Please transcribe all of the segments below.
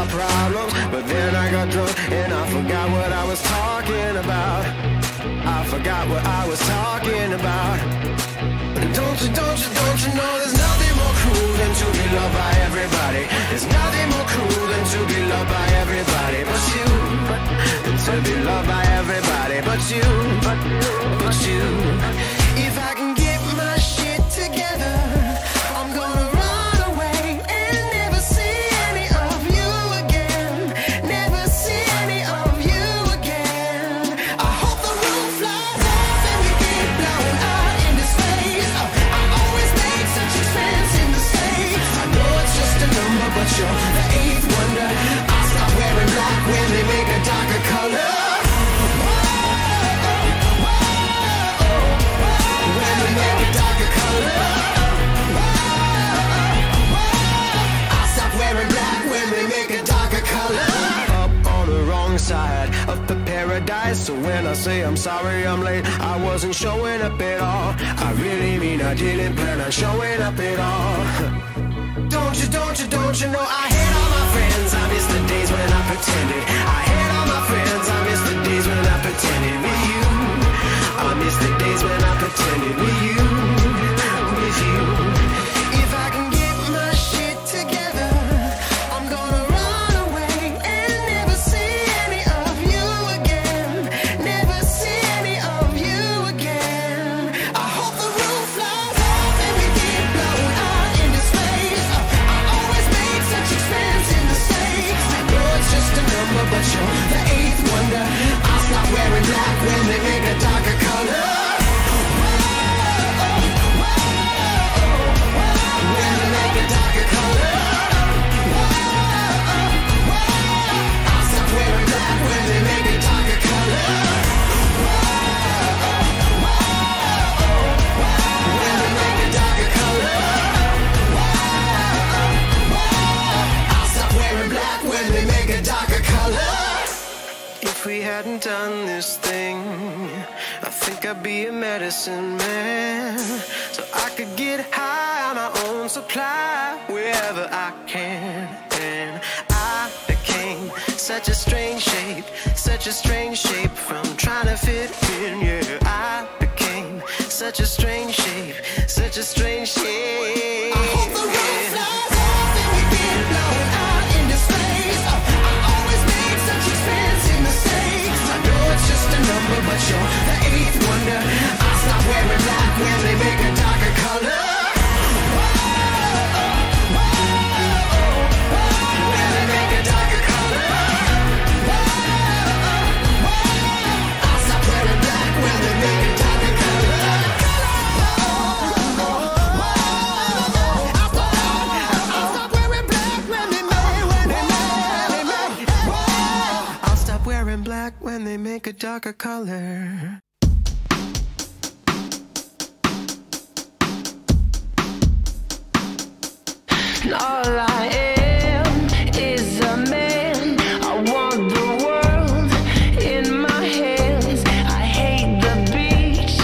my problems. But then I got drunk and I forgot what I was talking about. I forgot what I was talking about. Don't you know there's nothing more cruel than to be loved by everybody. There's nothing more cruel than to be loved by everybody but you. Than to be loved by everybody but you. But you. If I can get my shit together, I'm gonna run away and never see any of you again. Never see any of you again. I hope the roof flies off and we keep blowing out into space. I always make such expensive mistakes. I know it's just a number, but you're the eighth wonder. I'll stop wearing black when they make a darker color. Side of the paradise. So when I say I'm sorry I'm late, I wasn't showing up at all. I really mean I didn't plan on showing up at all. Don't you know I hate all my friends. I miss the days when I pretended. I hate all my friends. I miss the days when I pretended with you. I miss the days when I pretended with you. With you. If I can get my shit together, I'm gonna run away and never see any of you again. Never see any of you again. I hope the roof flies off and we keep blowing out into space. I always make such expensive mistakes. I know it's just a number, but you're the eighth wonder. I'll stop wearing black when they make a darker color. If we hadn't done this thing, I think I'd be a medicine man. So I could get high on my own supply wherever I can. And I became such a strange shape from trying to fit in. Yeah, I became such a strange shape, such a strange shape. I hope the roof flies off and we keep blowing out into space. I always make such expensive mistakes. I know it's just a number, but you're the eighth wonder. I'll stop wearing black when they make a darker color. When they make a darker color. I'll stop wearing black when they make a darker color. Black when they make a darker color. And all I am is a man. I want the world in my hands. I hate the beach,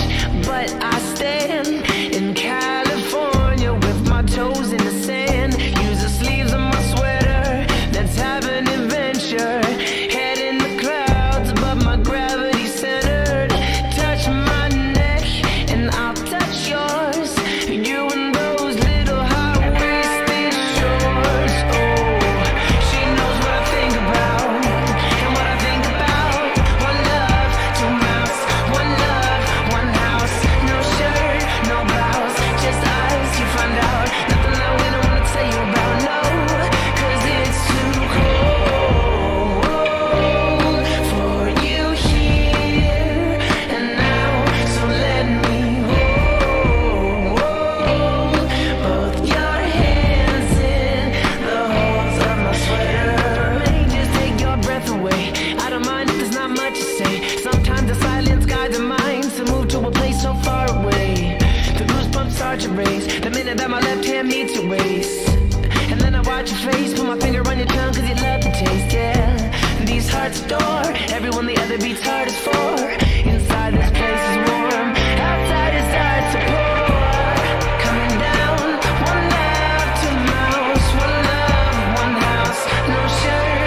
but I stand in California with my toes in the sand. Use the sleeves of my sweater. Let's have an adventure. The minute that my left hand meets your waist, and then I watch your face, put my finger on your tongue cause you love the taste, yeah. And these hearts adore everyone the other beats hard as for. Inside this place is warm, outside is hard to pour. Coming down, one love, two mouths, one love, one house, no shirt.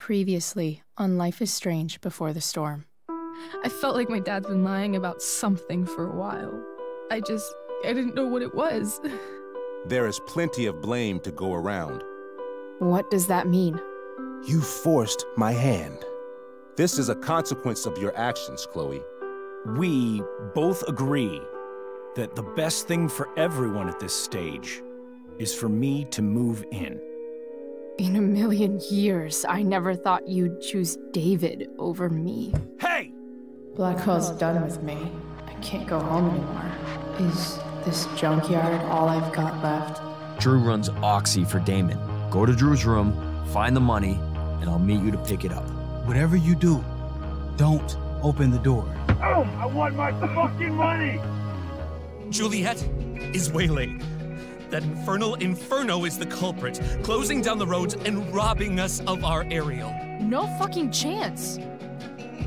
Previously on Life is Strange Before the Storm. I felt like my dad's been lying about something for a while. I didn't know what it was. There is plenty of blame to go around. What does that mean? You forced my hand. This is a consequence of your actions, Chloe. We both agree that the best thing for everyone at this stage is for me to move in. In a million years, I never thought you'd choose David over me. Hey! Blackwell's done with me. I can't go home anymore. Is this junkyard all I've got left? Drew runs Oxy for Damon. Go to Drew's room, find the money, and I'll meet you to pick it up. Whatever you do, don't open the door. Oh, I want my fucking money! Juliet is waylaid. That infernal Inferno is the culprit, closing down the roads and robbing us of our Ariel. No fucking chance.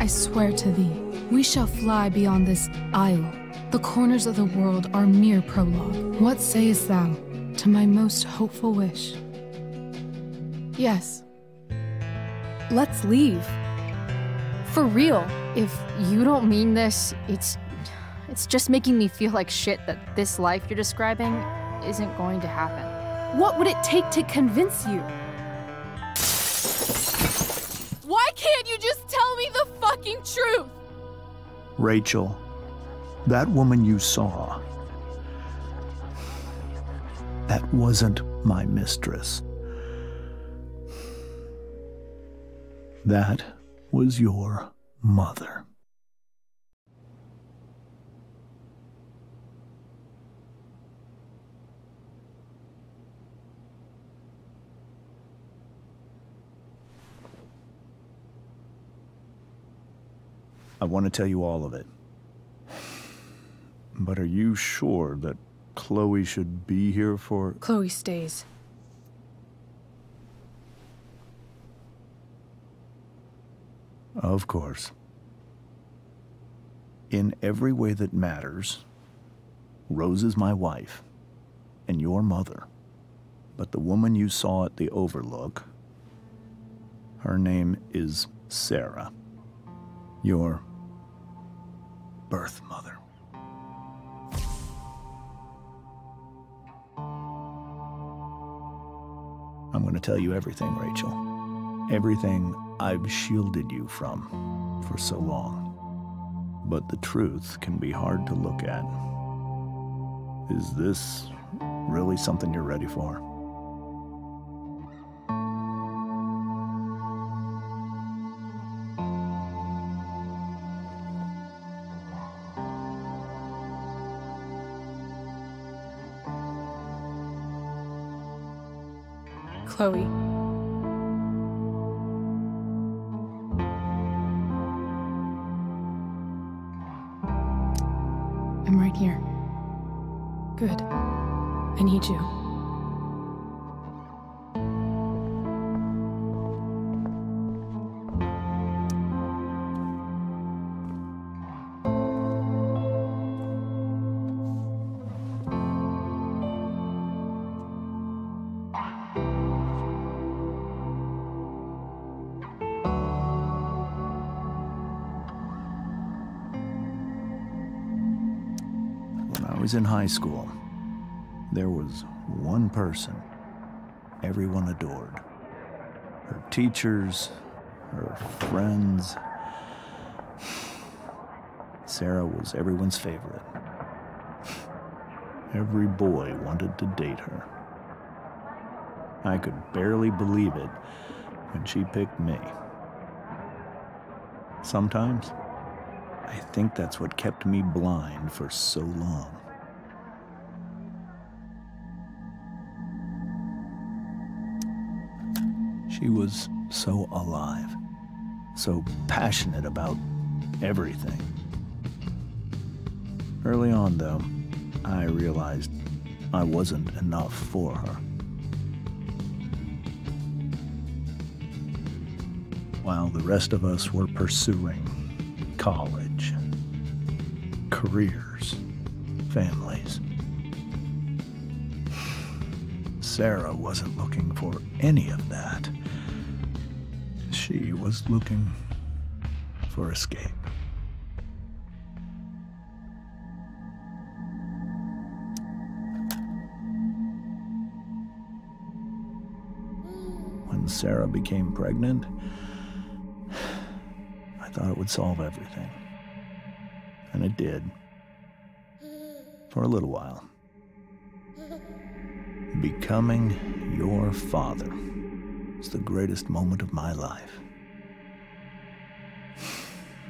I swear to thee, we shall fly beyond this isle. The corners of the world are mere prologue. What sayest thou to my most hopeful wish? Yes. Let's leave. For real. If you don't mean this, it's just making me feel like shit that this life you're describing isn't going to happen. What would it take to convince you? Why can't you just tell me the fucking truth? Rachel, that woman you saw, that wasn't my mistress. That was your mother. I want to tell you all of it. But are you sure that Chloe should be here for... Chloe stays. Of course. In every way that matters, Rose is my wife and your mother. But the woman you saw at the Overlook, her name is Sarah. Your birth mother. I'm going to tell you everything, Rachel. Everything I've shielded you from for so long. But the truth can be hard to look at. Is this really something you're ready for? Chloe. I'm right here. Good. I need you. I was in high school. There was one person everyone adored. Her teachers, her friends. Sarah was everyone's favorite. Every boy wanted to date her. I could barely believe it when she picked me. Sometimes, I think that's what kept me blind for so long. She was so alive, so passionate about everything. Early on, though, I realized I wasn't enough for her. While the rest of us were pursuing college, careers, families, Sarah wasn't looking for any of that. She was looking for escape. When Sarah became pregnant, I thought it would solve everything. And it did. For a little while. Becoming your father was the greatest moment of my life.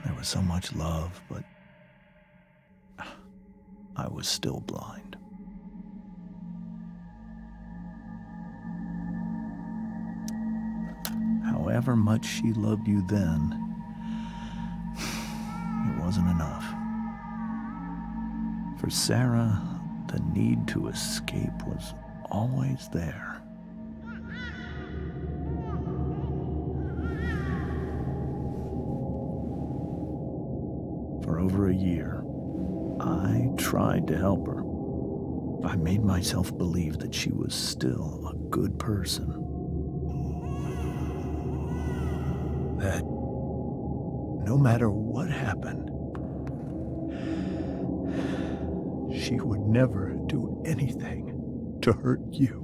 There was so much love, but I was still blind. However much she loved you then, it wasn't enough. For Sarah, the need to escape was always there. For over a year, I tried to help her. I made myself believe that she was still a good person. That no matter what happened, she would never do anything to hurt you.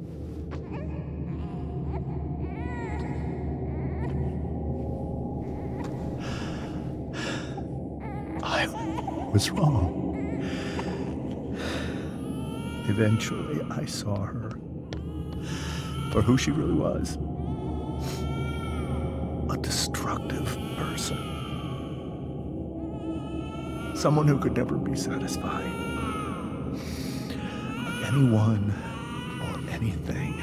I was wrong. Eventually, I saw her for who she really was. A destructive person. Someone who could never be satisfied. By anyone or anything.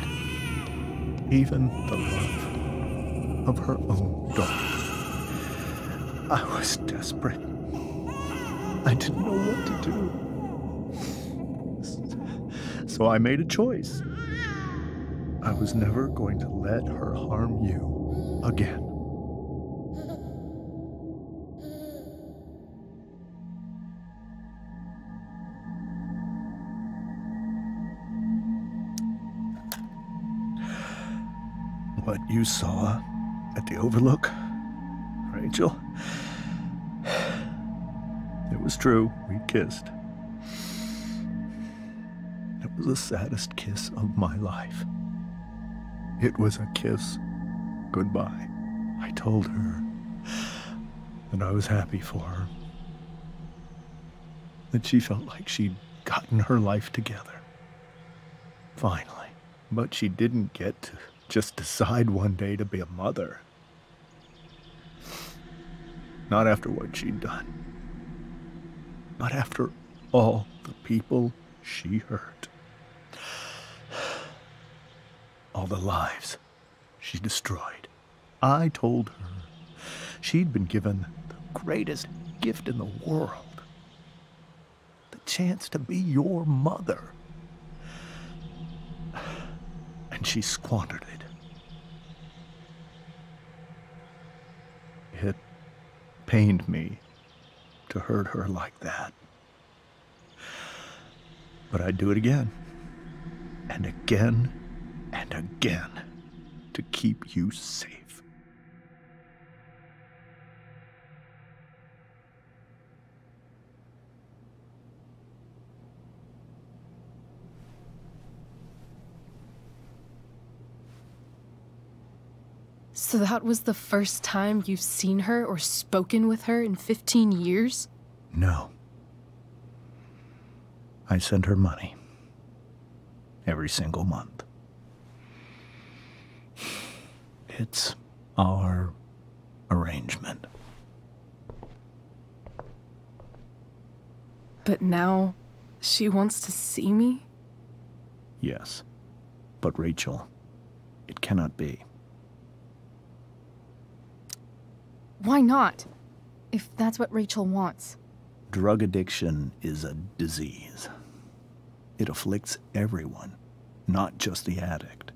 Even the love of her own daughter. I was desperate. I didn't know what to do. So I made a choice. I was never going to let her harm you again. What you saw at the Overlook, Rachel, it was true. We kissed. It was the saddest kiss of my life. It was a kiss goodbye. I told her that I was happy for her. That she felt like she'd gotten her life together. Finally. But she didn't get to just decide one day to be a mother. Not after what she'd done. Not after all the people she hurt. All the lives she destroyed. I told her she'd been given the greatest gift in the world. The chance to be your mother. And she squandered it. It pained me to hurt her like that. But I'd do it again. And again. And again, to keep you safe. So that was the first time you've seen her or spoken with her in 15 years? No. I sent her money. Every single month. It's our arrangement. But now, she wants to see me? Yes. But Rachel, it cannot be. Why not? If that's what Rachel wants. Drug addiction is a disease. It afflicts everyone, not just the addict.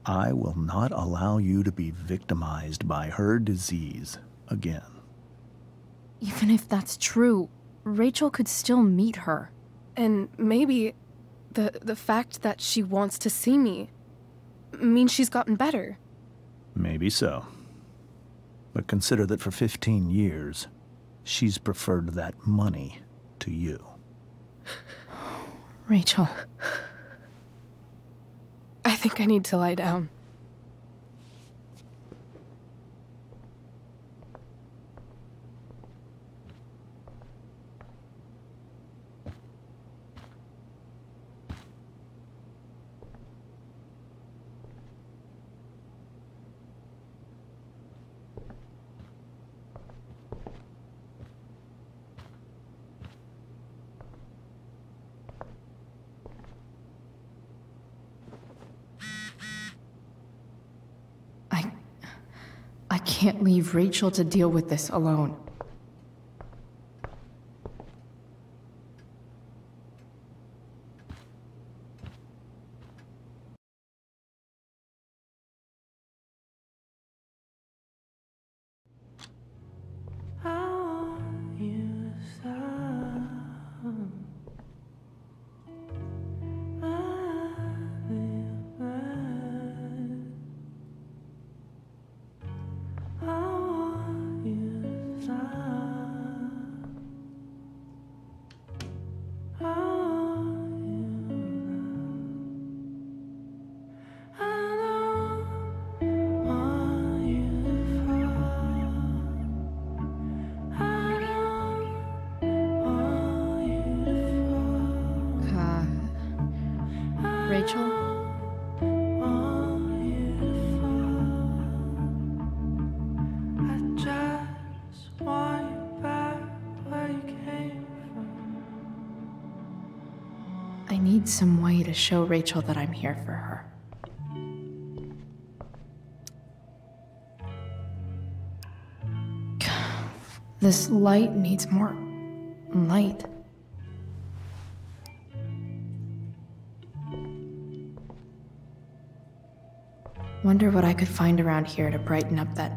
I will not allow you to be victimized by her disease again. Even if that's true, Rachel could still meet her. And maybe the fact that she wants to see me means she's gotten better. Maybe so. But consider that for 15 years, she's preferred that money to you. Rachel. I think I need to lie down. I can't leave Rachel to deal with this alone. Rachel? I need some way to show Rachel that I'm here for her. This light needs more light. Wonder what I could find around here to brighten up that...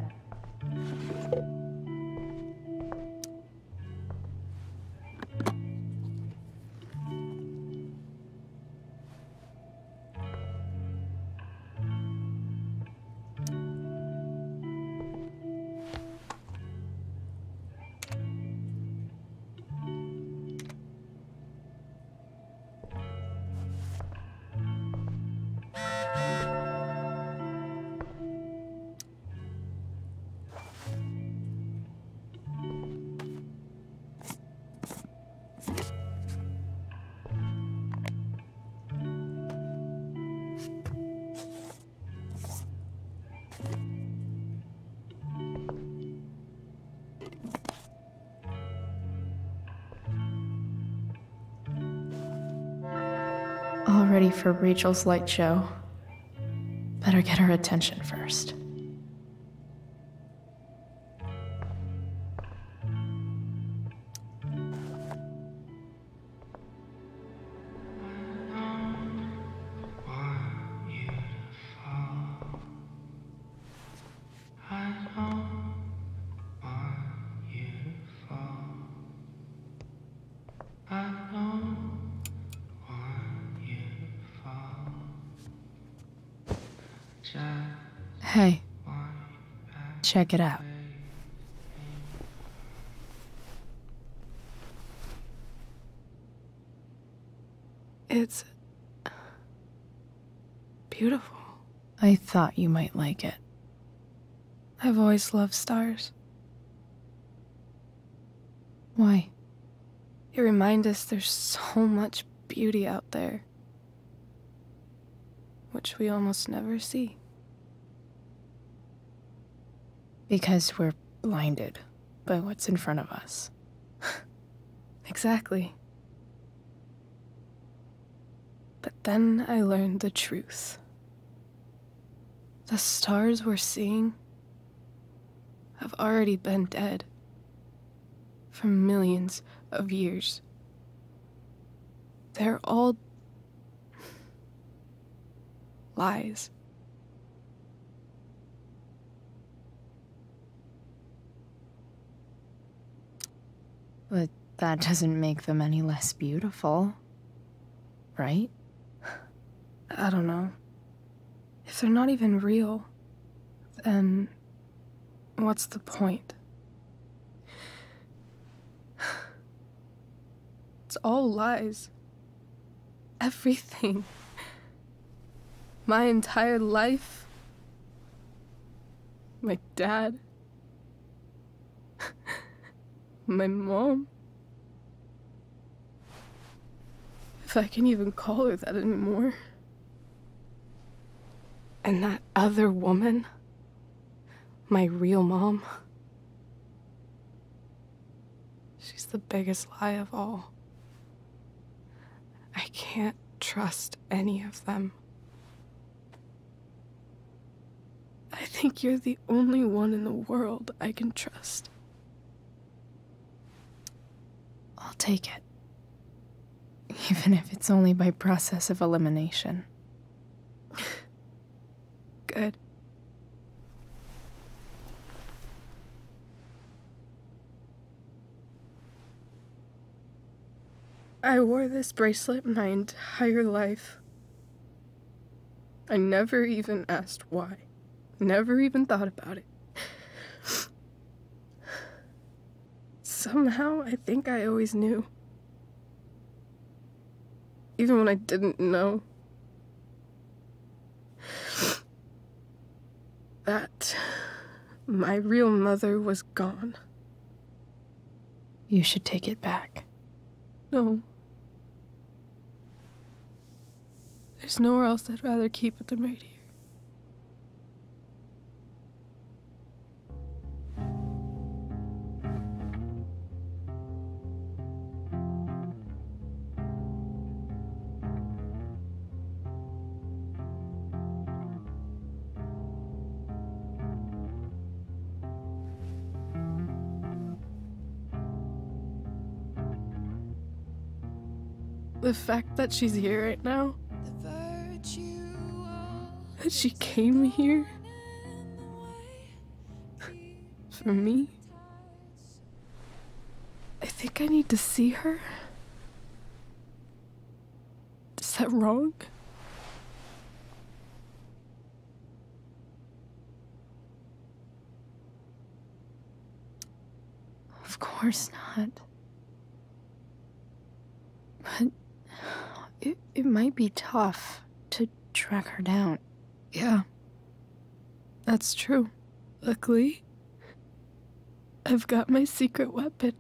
All ready for Rachel's light show. Better get her attention first. Hey, check it out. It's beautiful. I thought you might like it. I've always loved stars. Why? They remind us there's so much beauty out there, which we almost never see. Because we're blinded by what's in front of us. Exactly. But then I learned the truth. The stars we're seeing have already been dead for millions of years. They're all lies. But that doesn't make them any less beautiful, right? I don't know. If they're not even real, then What's the point? It's all lies. Everything. My entire life. My dad. My mom. If I can even call her that anymore. And that other woman. My real mom. She's the biggest lie of all. I can't trust any of them. I think you're the only one in the world I can trust. I'll take it. Even if it's only by process of elimination. Good. I wore this bracelet my entire life. I never even asked why. Never even thought about it. Somehow, I think I always knew. Even when I didn't know. That my real mother was gone. You should take it back. No. There's nowhere else I'd rather keep it than right here. The fact that she's here right now, that she came here for me, I think I need to see her. Is that wrong? Of course not. But it might be tough to track her down. Yeah, that's true. Luckily, I've got my secret weapon.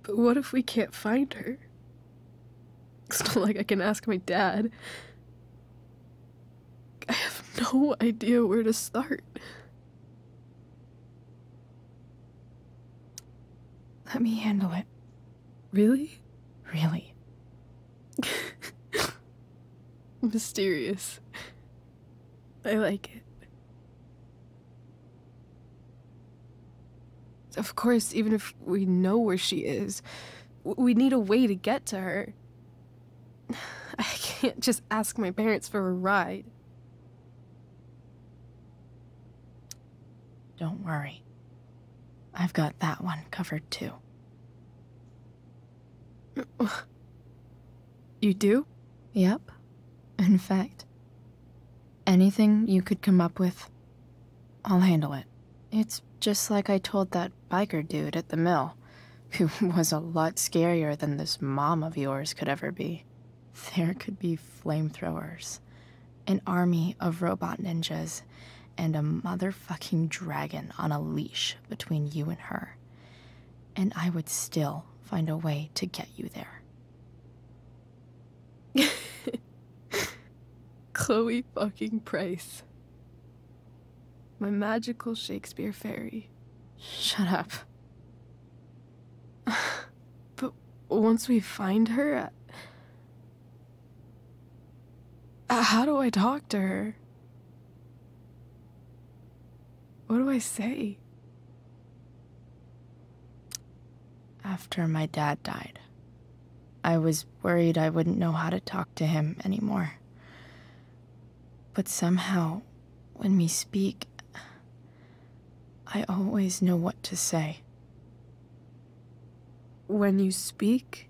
But what if we can't find her? It's not like I can ask my dad. I have no idea where to start. Let me handle it. Really? Really. Mysterious. I like it. Of course, even if we know where she is, we need a way to get to her. I can't just ask my parents for a ride. Don't worry. I've got that one covered too. You do? Yep. In fact, anything you could come up with, I'll handle it. It's just like I told that biker dude at the mill, who was a lot scarier than this mom of yours could ever be. There could be flamethrowers, an army of robot ninjas, and a motherfucking dragon on a leash between you and her. And I would still find a way to get you there. Chloe fucking Price. My magical Shakespeare fairy. Shut up. But once we find her, how do I talk to her? What do I say? After my dad died, I was worried I wouldn't know how to talk to him anymore. But somehow, when we speak, I always know what to say. When you speak?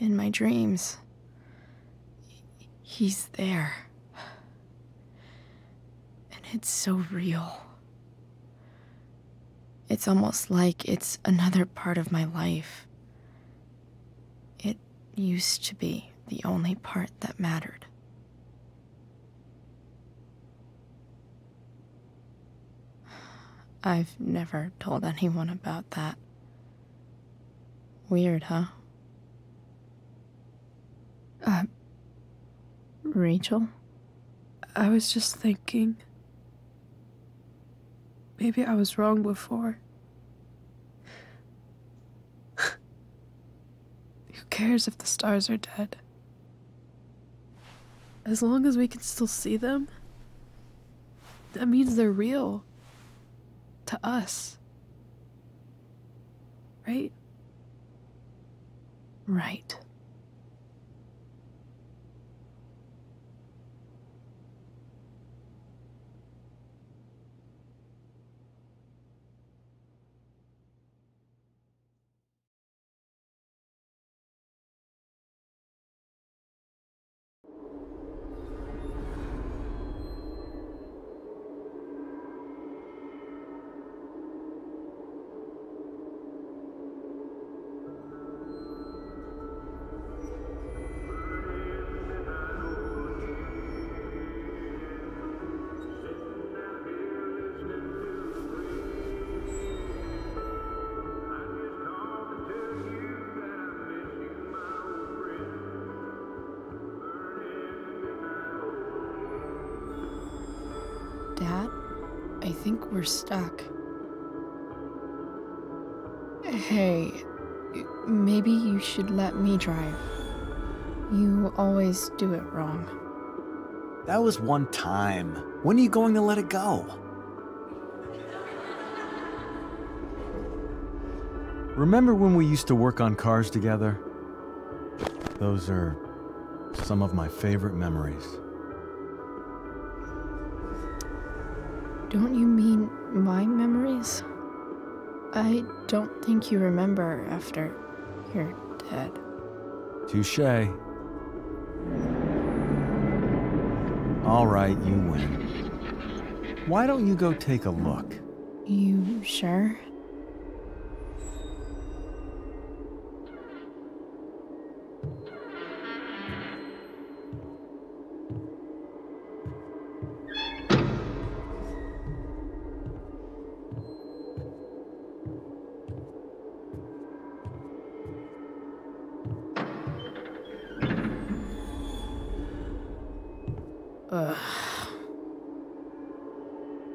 In my dreams. He's there. It's so real. It's almost like it's another part of my life. It used to be the only part that mattered. I've never told anyone about that. Weird, huh? Rachel? I was just thinking. Maybe I was wrong before. Who cares if the stars are dead? As long as we can still see them, that means they're real. To us. Right? Right. Dad, I think we're stuck. Hey, maybe you should let me drive. You always do it wrong. That was one time. When are you going to let it go? Remember when we used to work on cars together? Those are some of my favorite memories. Don't you mean my memories? I don't think you remember after you're dead. Touché. All right, you win. Why don't you go take a look? You sure?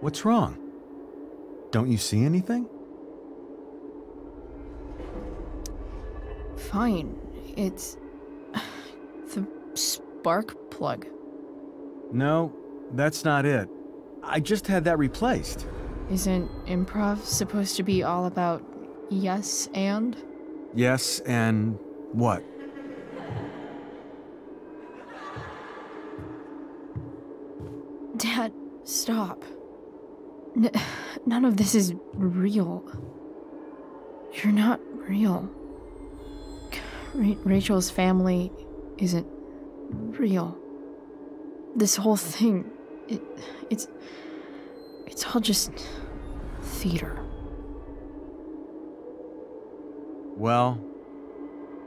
What's wrong? Don't you see anything? Fine. It's the spark plug. No, that's not it. I just had that replaced. Isn't improv supposed to be all about yes and? Yes, and what? Dad, stop. None of this is real. You're not real. Rachel's family isn't real. This whole thing, it's all just theater. Well,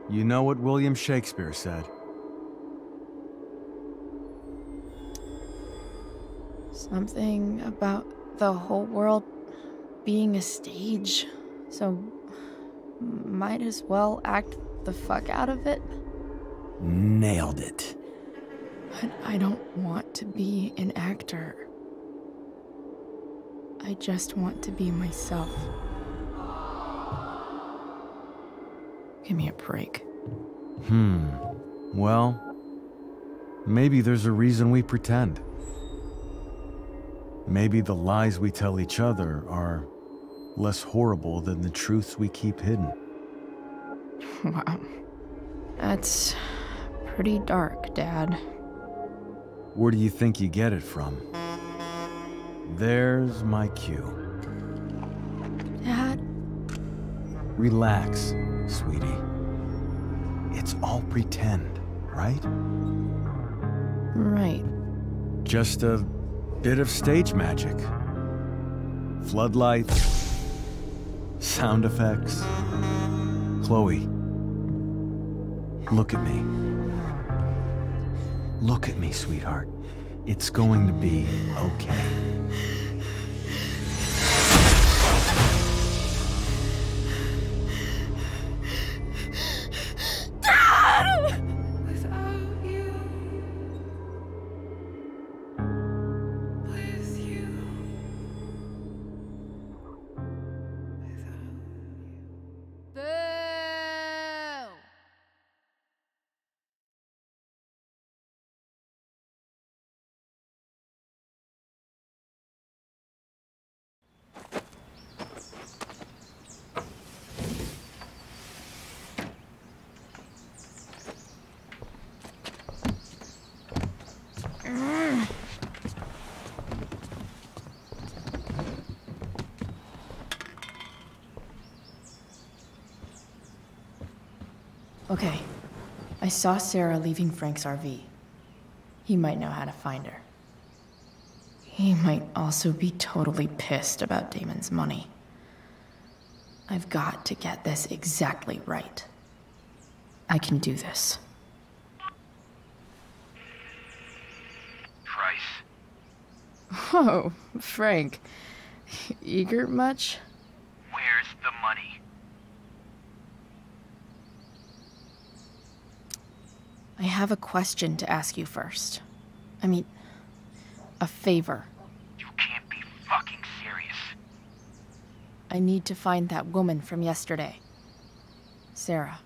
you know what William Shakespeare said. Something about the whole world being a stage, so might as well act the fuck out of it. Nailed it. But I don't want to be an actor. I just want to be myself. Give me a break. Well, maybe there's a reason we pretend. Maybe the lies we tell each other are less horrible than the truths we keep hidden. Wow. That's pretty dark, Dad. Where do you think you get it from? There's my cue. Dad? Relax, sweetie. It's all pretend, right? Right. Just a Bit of stage magic. Floodlights, sound effects. Chloe, look at me. Look at me, sweetheart. It's going to be okay. Okay, I saw Sarah leaving Frank's RV. He might know how to find her. He might also be totally pissed about Damon's money. I've got to get this exactly right. I can do this. Price. Oh, Frank. Eager much? Where's the money? I have a question to ask you first. I mean, a favor. You can't be fucking serious. I need to find that woman from yesterday. Sarah.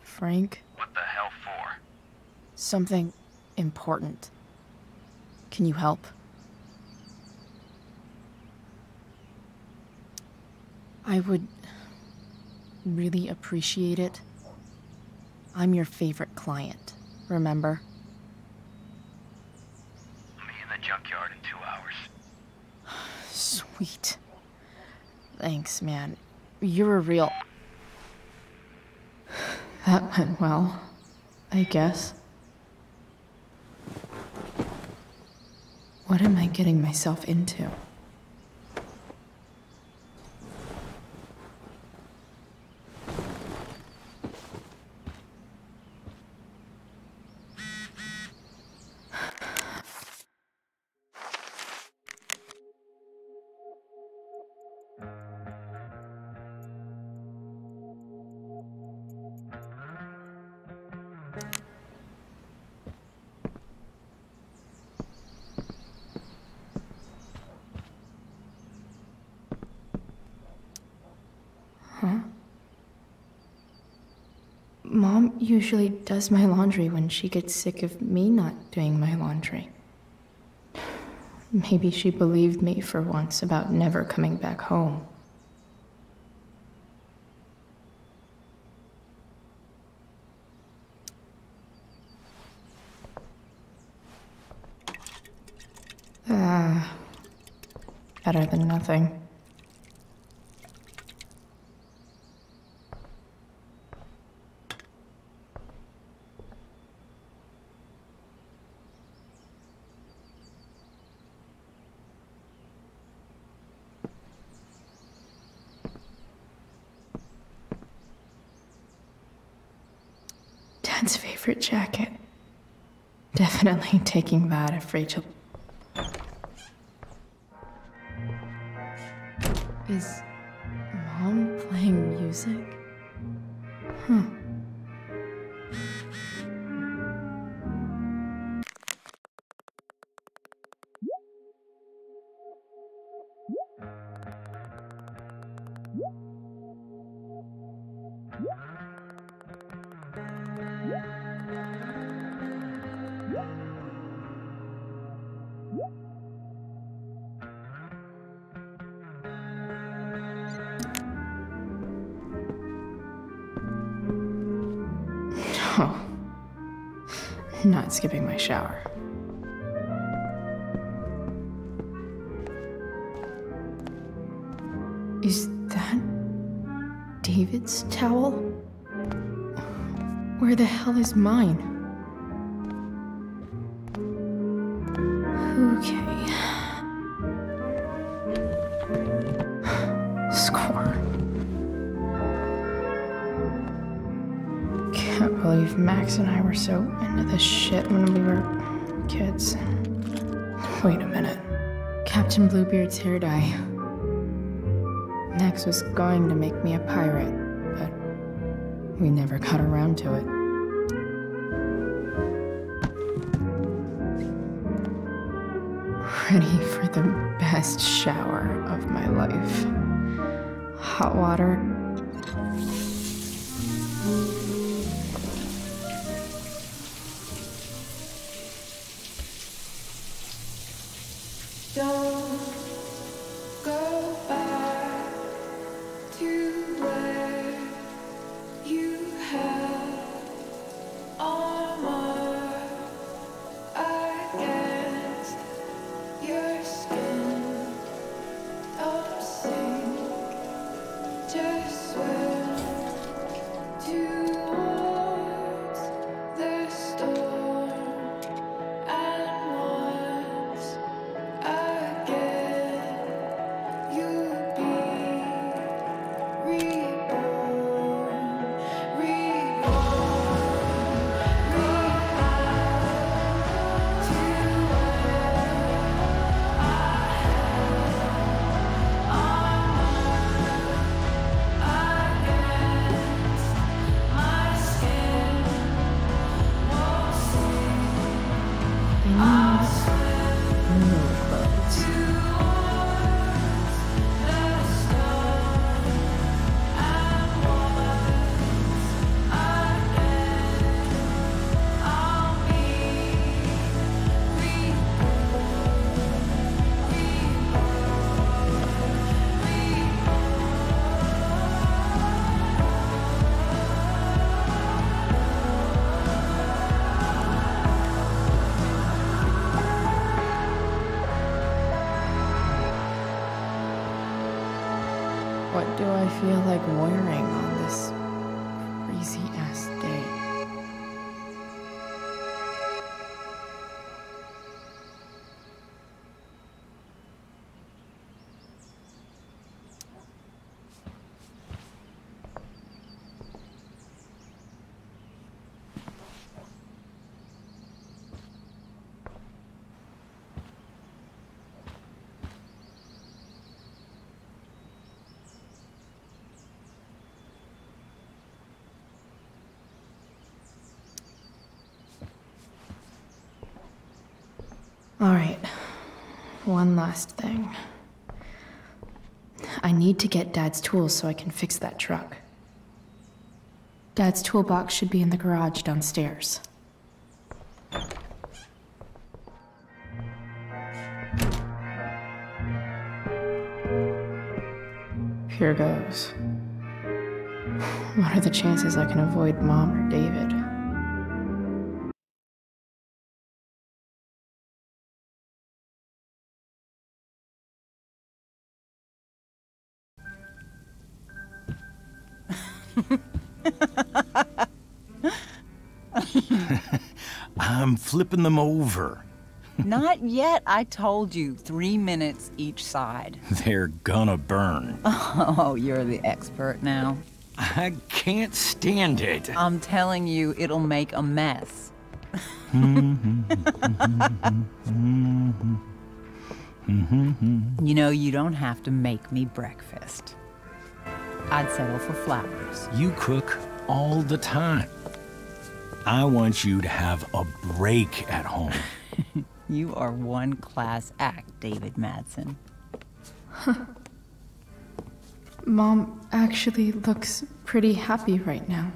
Frank? What the hell for? Something important. Can you help? I would really appreciate it. I'm your favorite client, remember? I'll be in the junkyard in 2 hours. Sweet. Thanks, man. You're a real... That went well, I guess. What am I getting myself into? Huh? Mom usually does my laundry when she gets sick of me not doing my laundry. Maybe she believed me for once about never coming back home. Better than nothing. Dad's favorite jacket. Definitely taking that if Rachel... Is Mom playing music? Huh. Oh. Not skipping my shower. Is that David's towel? Where the hell is mine? Okay. Score. Can't believe Max and I were so into this shit when we were kids. Wait a minute. Captain Bluebeard's hair dye. Max was going to make me a pirate, but we never got around to it. Ready for the best shower of my life. Hot water. Don't go back to where you had armor against your skin. Don't sink, just swim towards the storm. And once again, you'll be reborn, What do I feel like wearing on this crazy-ass day? All right, one last thing. I need to get Dad's tools so I can fix that truck. Dad's toolbox should be in the garage downstairs. Here goes. What are the chances I can avoid Mom or David? I'm flipping them over. Not yet. I told you, 3 minutes each side. They're gonna burn. Oh, you're the expert now. I can't stand it. I'm telling you, it'll make a mess. You know, you don't have to make me breakfast. I'd settle for flowers. You cook all the time. I want you to have a break at home. You are one class act, David Madsen. Mom actually looks pretty happy right now.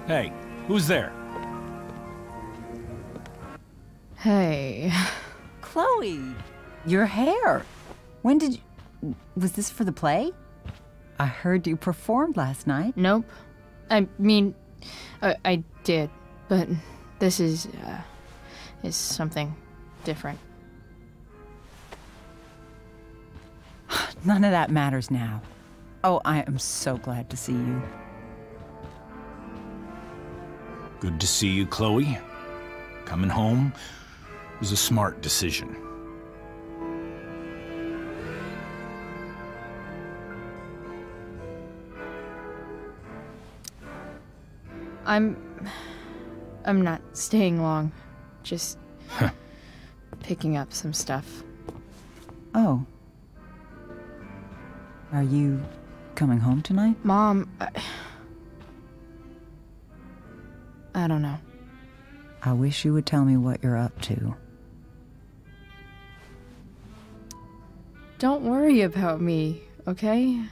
Hey, who's there? Hey. Chloe, your hair. When did you... Was this for the play? I heard you performed last night. Nope. I mean, I did, but this is something different. None of that matters now. Oh, I am so glad to see you. Good to see you, Chloe. Coming home was a smart decision. I'm not staying long. Just picking up some stuff. Oh. Are you coming home tonight? Mom, I don't know. I wish you would tell me what you're up to. Don't worry about me, okay?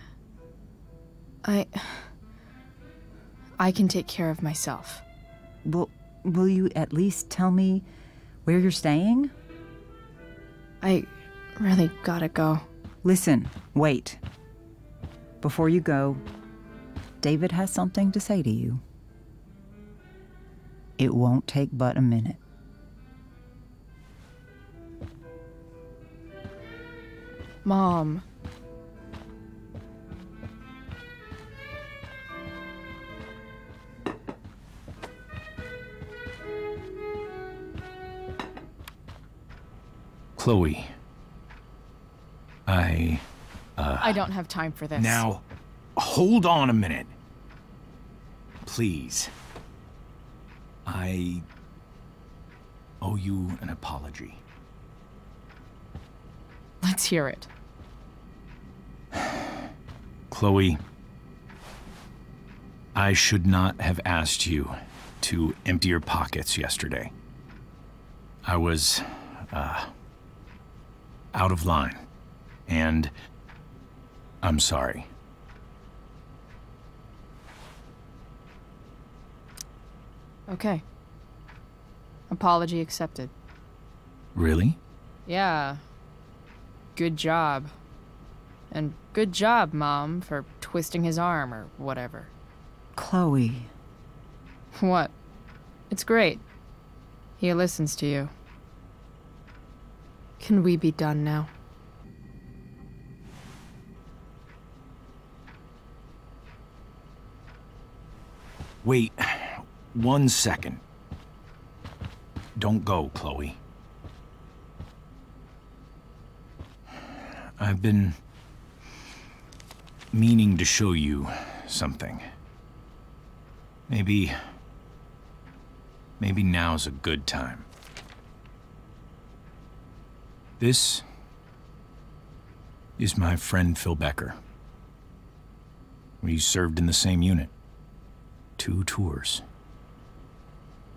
I can take care of myself. Will you at least tell me where you're staying? I really gotta go. Listen, wait. Before you go, David has something to say to you. It won't take but a minute. Mom. Chloe. I don't have time for this. Now, hold on a minute. Please. I owe you an apology. Let's hear it. Chloe, I should not have asked you to empty your pockets yesterday. I was, out of line, and I'm sorry. Okay. Apology accepted. Really? Yeah. Good job. And good job, Mom, for twisting his arm or whatever. Chloe. What? It's great. He listens to you. Can we be done now? Wait 1 second. Don't go, Chloe. I've been meaning to show you something. Maybe now's a good time. This is my friend Phil Becker. We served in the same unit. 2 tours.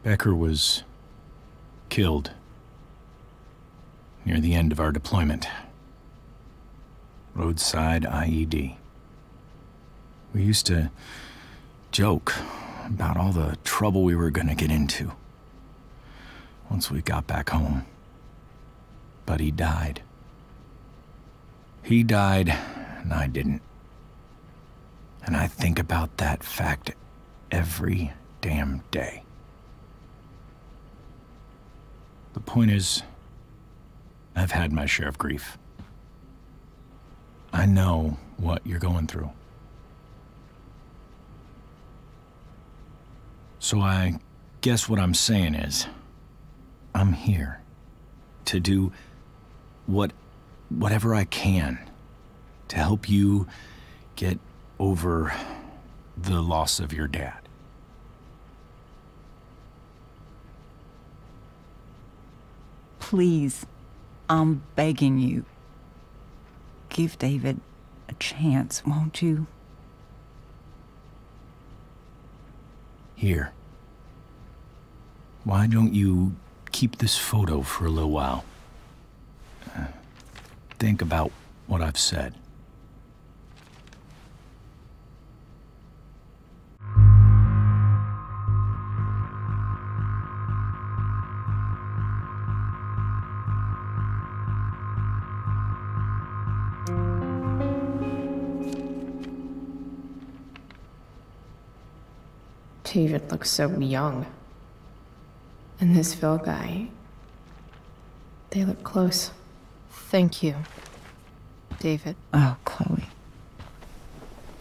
Becker was killed near the end of our deployment. Roadside IED. We used to joke about all the trouble we were gonna get into once we got back home. But he died. He died, and I didn't. And I think about that fact every damn day. The point is, I've had my share of grief. I know what you're going through. So I guess what I'm saying is, I'm here to do whatever I can to help you get over the loss of your dad. Please, I'm begging you. Give David a chance, won't you? Here. Why don't you keep this photo for a little while? Think about what I've said. David looks so young. And this Phil guy, they look close. Thank you, David. Oh, Chloe.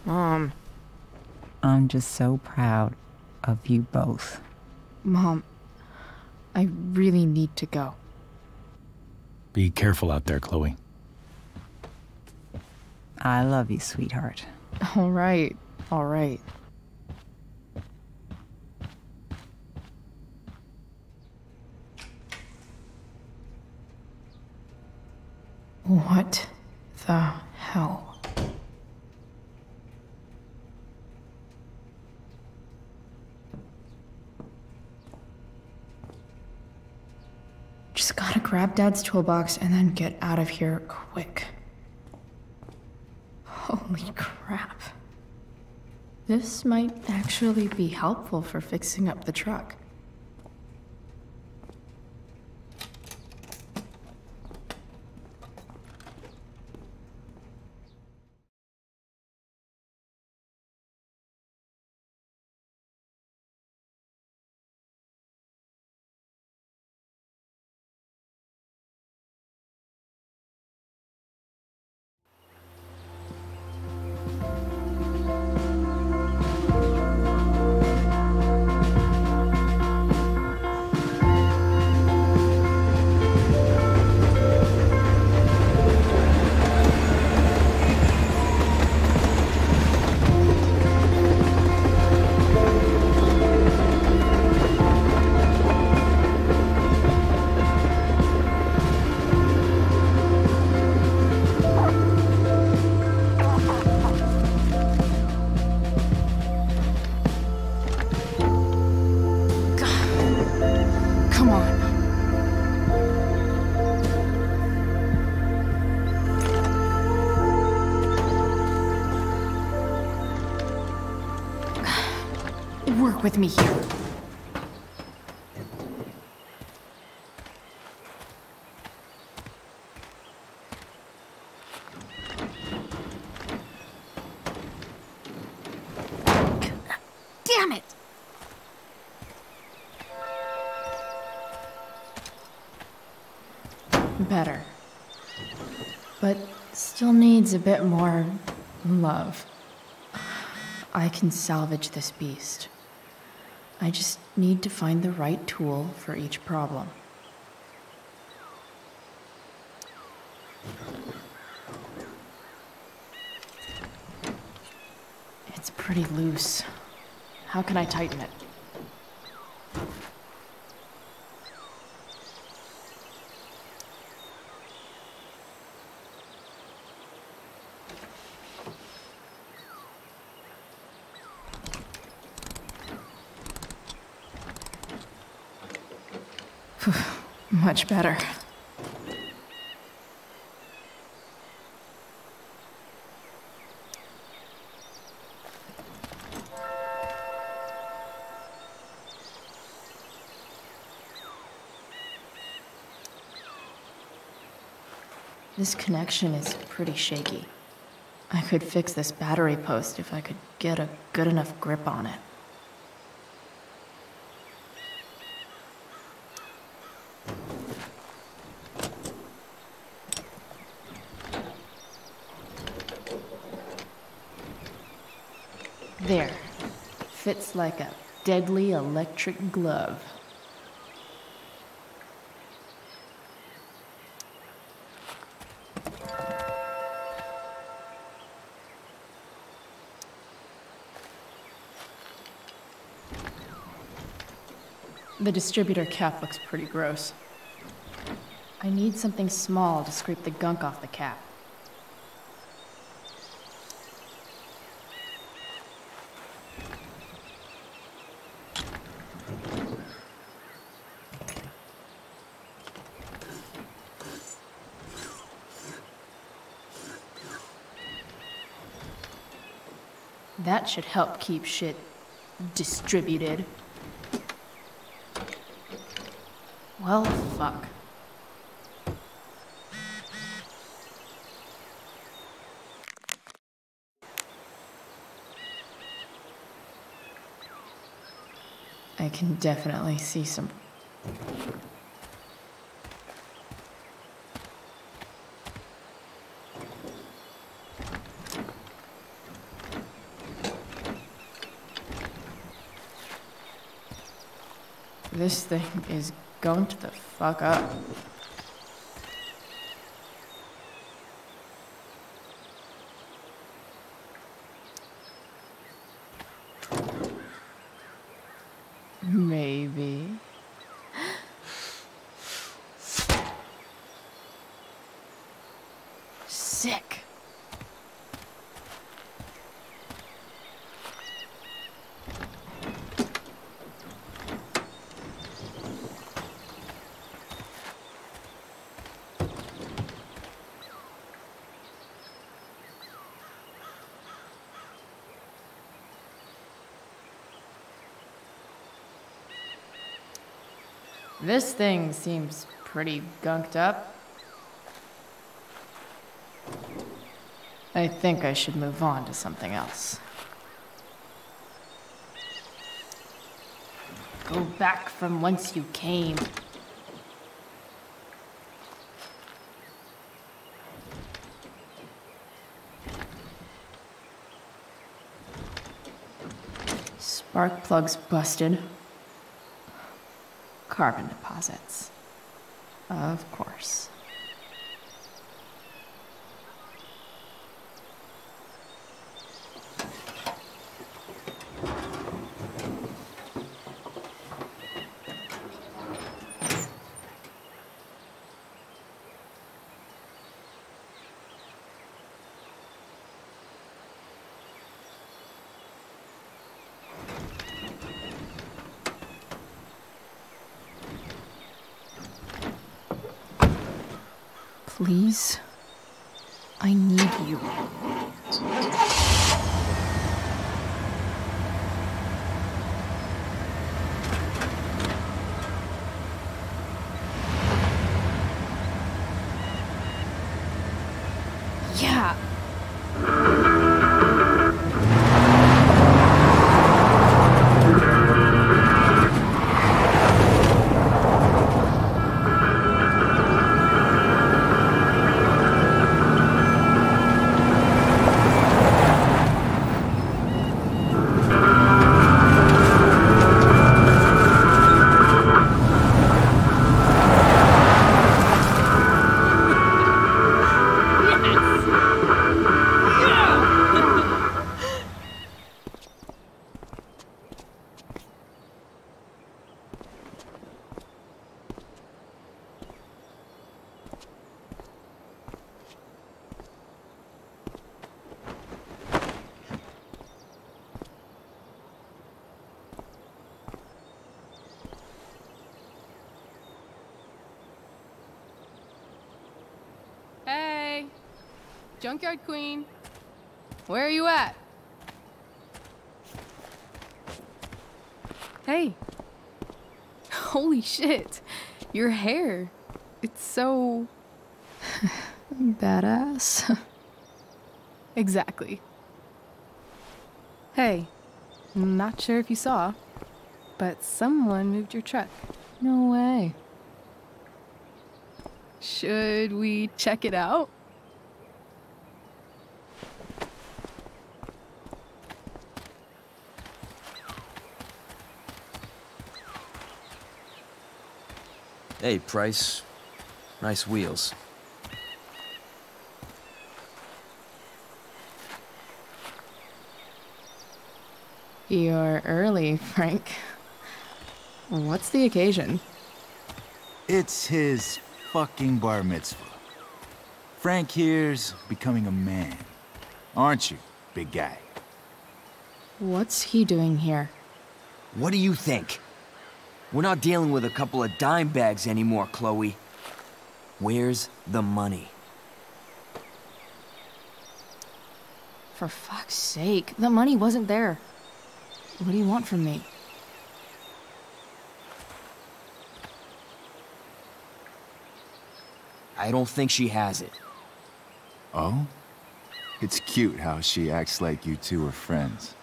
Mom. I'm just so proud of you both. Mom, I really need to go. Be careful out there, Chloe. I love you, sweetheart. All right, all right. What the hell? Just gotta grab Dad's toolbox and then get out of here quick. Holy crap. This might actually be helpful for fixing up the truck. Come on. Work with me here. Damn it! Better. But still needs a bit more love. I can salvage this beast. I just need to find the right tool for each problem. It's pretty loose. How can I tighten it? Much better. This connection is pretty shaky. I could fix this battery post if I could get a good enough grip on it. There. Fits like a deadly electric glove. The distributor cap looks pretty gross. I need something small to scrape the gunk off the cap. That should help keep shit distributed. Well, fuck. I can definitely see some... This thing is going to the fuck up. Maybe. Sick. This thing seems pretty gunked up. I think I should move on to something else. Go back from whence you came. Spark plugs busted. Carbon deposits. Of course. Please, I need you. Yeah. Hey, Junkyard Queen, where are you at? Hey. Holy shit, your hair. It's so... badass. Exactly. Hey, not sure if you saw, but someone moved your truck. No way. Should we check it out? Hey, Price. Nice wheels. You're early, Frank. What's the occasion? It's his fucking bar mitzvah. Frank here's becoming a man. Aren't you, big guy? What's he doing here? What do you think? We're not dealing with a couple of dime bags anymore, Chloe. Where's the money? For fuck's sake, the money wasn't there. What do you want from me? I don't think she has it. Oh? It's cute how she acts like you two are friends.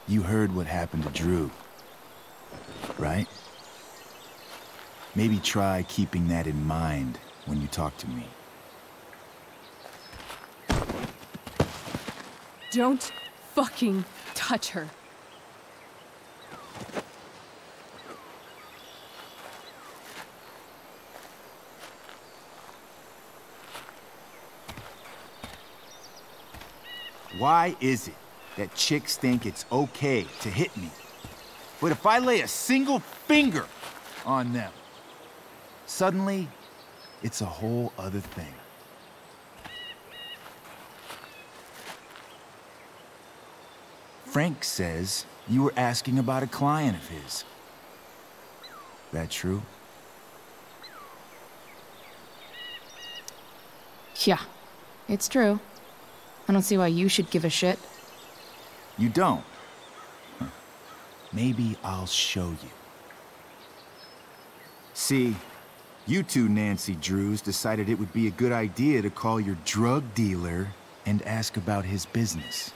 You heard what happened to Drew, right? Maybe try keeping that in mind when you talk to me. Don't fucking touch her. Why is it that chicks think it's okay to hit me? But if I lay a single finger on them, suddenly, it's a whole other thing. Frank says you were asking about a client of his. That true? Yeah, it's true. I don't see why you should give a shit. You don't? Huh. Maybe I'll show you. See, you two Nancy Drews decided it would be a good idea to call your drug dealer and ask about his business.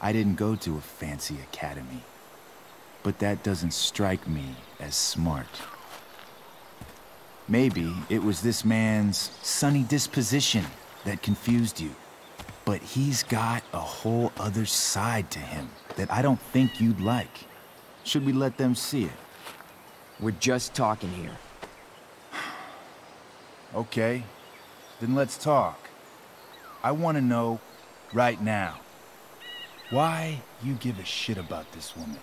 I didn't go to a fancy academy, but that doesn't strike me as smart. Maybe it was this man's sunny disposition that confused you, but he's got a whole other side to him that I don't think you'd like. Should we let them see it? We're just talking here. Okay, then let's talk. I want to know right now why you give a shit about this woman.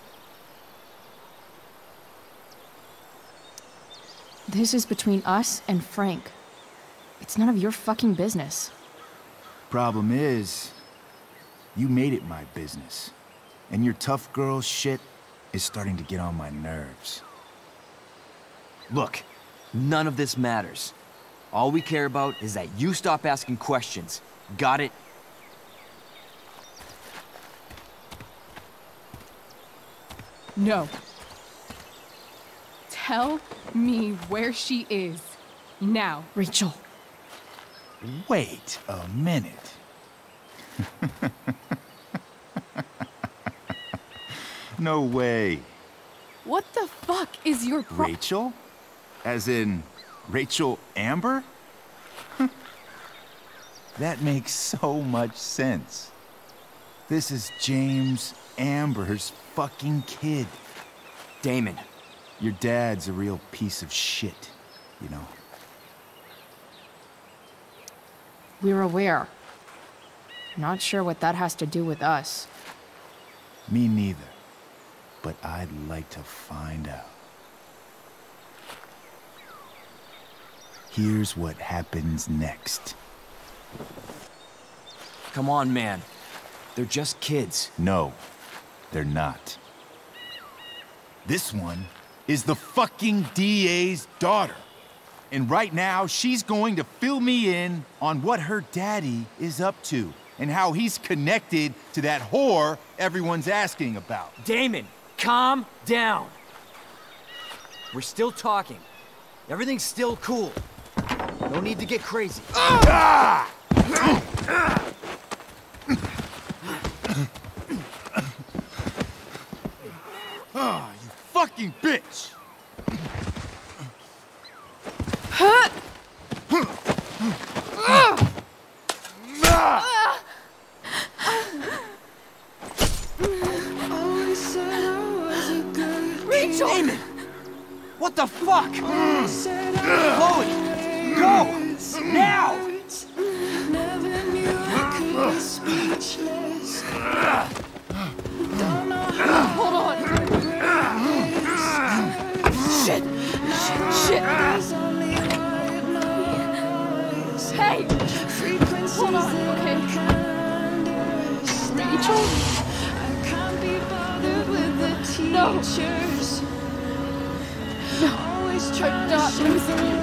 This is between us and Frank. It's none of your fucking business. Problem is, you made it my business. And your tough girl shit is starting to get on my nerves. Look, none of this matters. All we care about is that you stop asking questions. Got it? No. Tell me where she is. Now. Rachel. Wait a minute. No way. What the fuck is your Rachel? As in, Rachel Amber? That makes so much sense. This is James Amber's fucking kid. Damon. Your dad's a real piece of shit, you know? We're aware. Not sure what that has to do with us. Me neither. But I'd like to find out. Here's what happens next. Come on, man. They're just kids. No, they're not. This one is the fucking DA's daughter. And right now, she's going to fill me in on what her daddy is up to and how he's connected to that whore everyone's asking about. Damon, calm down. We're still talking. Everything's still cool. No need to get crazy. Ah! Oh, you fucking bitch! Rachel! Damon! What the fuck? Chloe! Go! Now! Hold on. Shit. Shit. Hey! Hold on, okay? Rachel? No. No. I'm not losing you.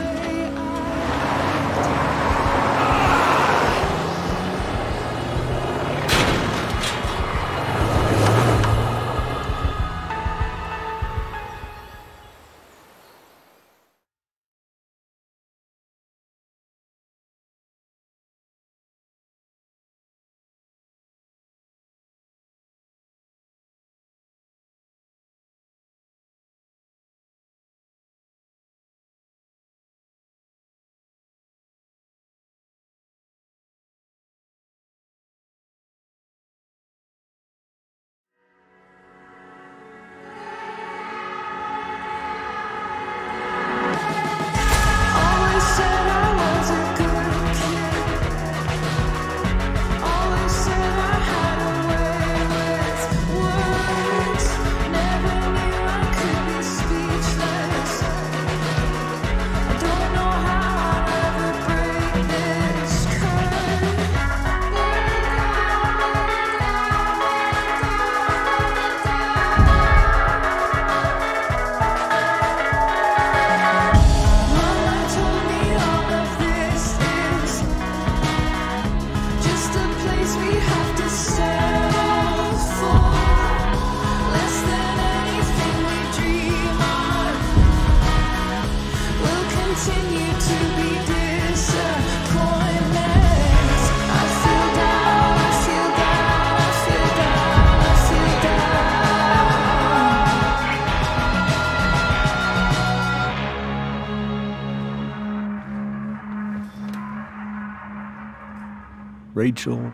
Rachel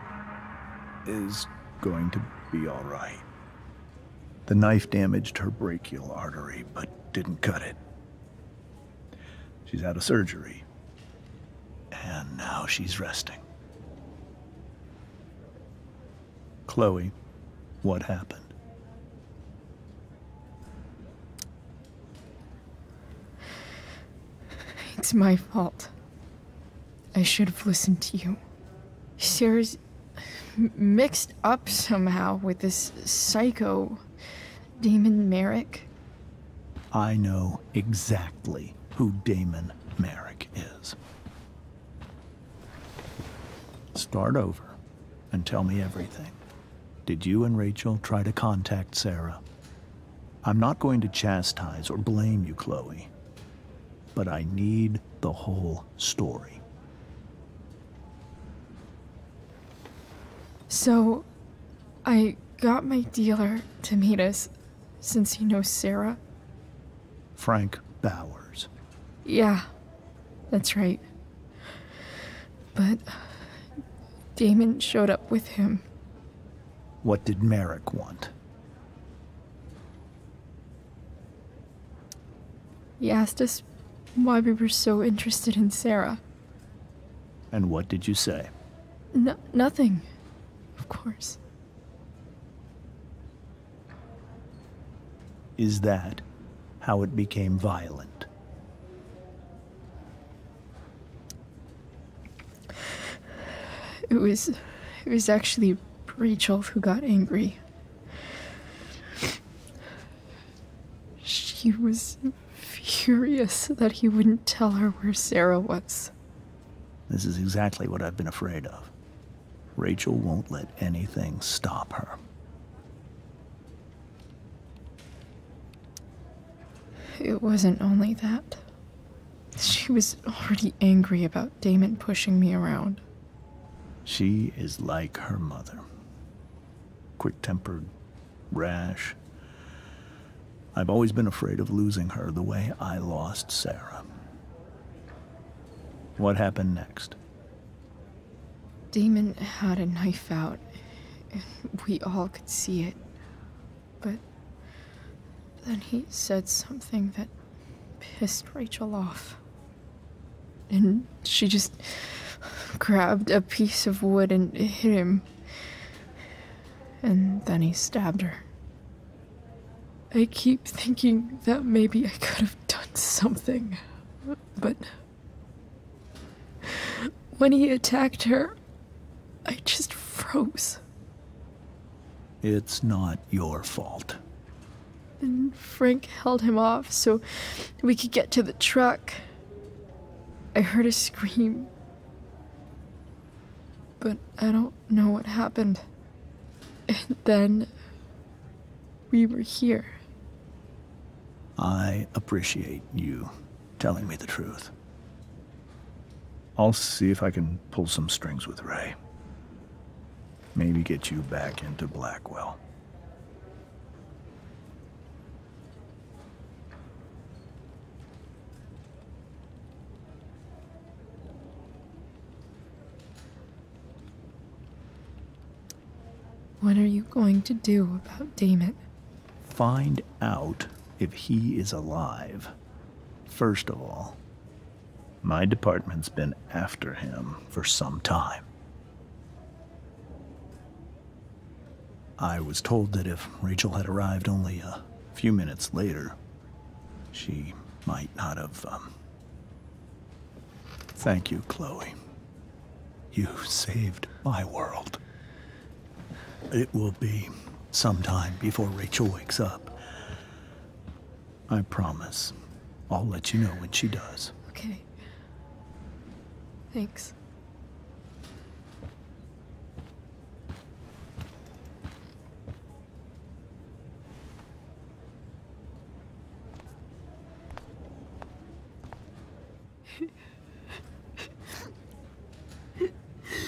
is going to be all right. The knife damaged her brachial artery, but didn't cut it. She's out of surgery, and now she's resting. Chloe, what happened? It's my fault. I should have listened to you. Sarah's mixed up somehow with this psycho Damon Merrick. I know exactly who Damon Merrick is. Start over and tell me everything. Did you and Rachel try to contact Sarah? I'm not going to chastise or blame you, Chloe, but I need the whole story. So, I got my dealer to meet us, since he knows Sarah. Frank Bowers. Yeah, that's right. But Damon showed up with him. What did Merrick want? He asked us why we were so interested in Sarah. And what did you say? Nothing, of course. Is that how it became violent? It was actually Rachel who got angry. She was furious that he wouldn't tell her where Sarah was. This is exactly what I've been afraid of. Rachel won't let anything stop her. It wasn't only that. She was already angry about Damon pushing me around. She is like her mother. Quick-tempered, rash. I've always been afraid of losing her the way I lost Sarah. What happened next? Damon had a knife out, and we all could see it. But then he said something that pissed Rachel off. And she just grabbed a piece of wood and hit him. And then he stabbed her. I keep thinking that maybe I could have done something, but when he attacked her, I just froze. It's not your fault. And Frank held him off so we could get to the truck. I heard a scream, but I don't know what happened. And then we were here. I appreciate you telling me the truth. I'll see if I can pull some strings with Ray. Maybe get you back into Blackwell. What are you going to do about Damon? Find out if he is alive. First of all, my department's been after him for some time. I was told that if Rachel had arrived only a few minutes later, she might not have, Thank you, Chloe. You saved my world. It will be some time before Rachel wakes up. I promise. I'll let you know when she does. Okay. Thanks.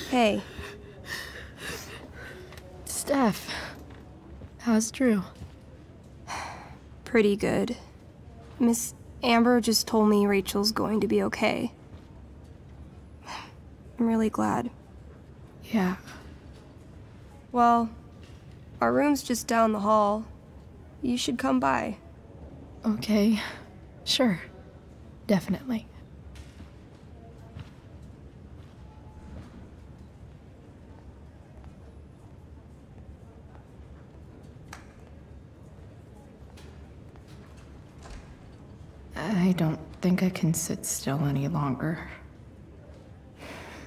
Hey. Steph, how's Drew? Pretty good. Miss Amber just told me Rachel's going to be okay. I'm really glad. Yeah. Well, our room's just down the hall. You should come by. Okay. Sure. Definitely. I don't think I can sit still any longer.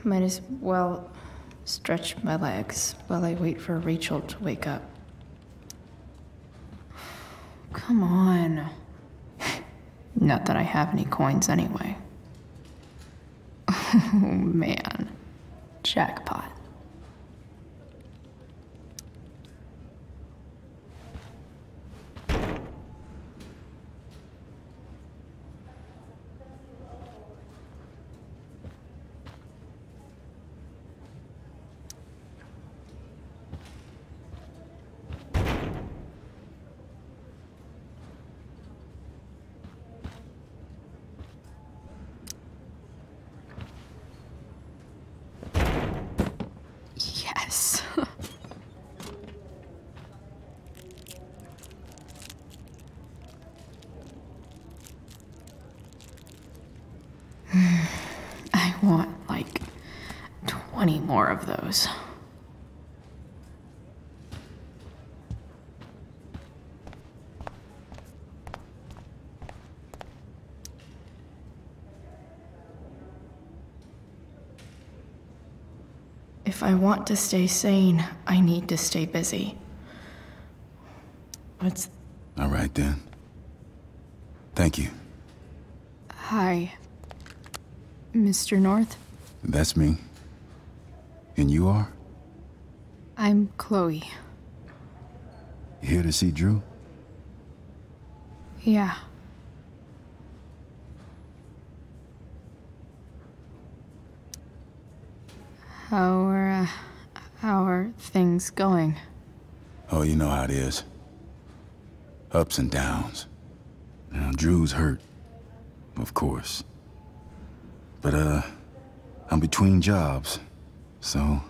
Might as well stretch my legs while I wait for Rachel to wake up. Come on. Not that I have any coins anyway. Oh man. Jackpot. Yes. I want like 20 more of those. If I want to stay sane, I need to stay busy. What's... All right, then. Thank you. Hi, Mr. North. That's me. And you are? I'm Chloe. You here to see Drew? Yeah. How are things going? Oh, you know how it is. Ups and downs. Now, Drew's hurt, of course. But, I'm between jobs, so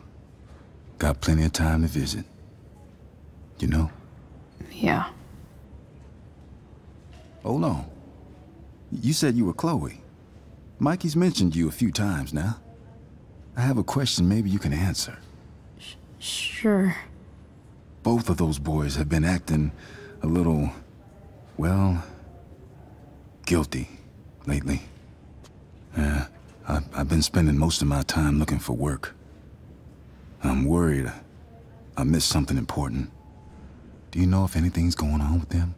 got plenty of time to visit. You know? Yeah. Hold on. You said you were Chloe. Mikey's mentioned you a few times now. I have a question maybe you can answer. Sure. Both of those boys have been acting a little, well, guilty lately. I've been spending most of my time looking for work. I'm worried I missed something important. Do you know if anything's going on with them?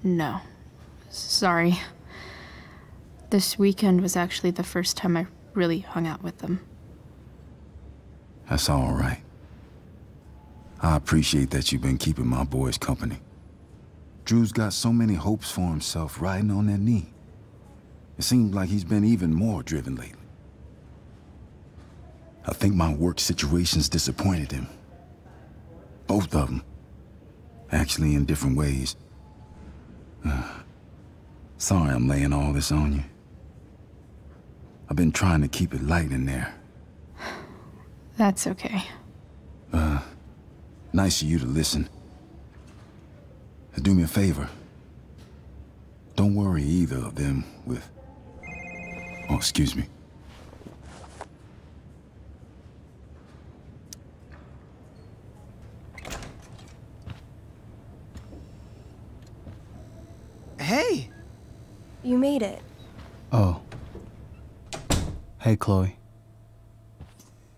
No. Sorry. This weekend was actually the first time I really hung out with them. That's all right. I appreciate that you've been keeping my boys company. Drew's got so many hopes for himself riding on that knee. It seems like he's been even more driven lately. I think my work situation's disappointed him. Both of them. Actually, in different ways. Sorry I'm laying all this on you. I've been trying to keep it light in there. That's okay. Nice of you to listen. Do me a favor. Don't worry either of them with... Oh, excuse me. Hey! You made it. Oh. Hey, Chloe.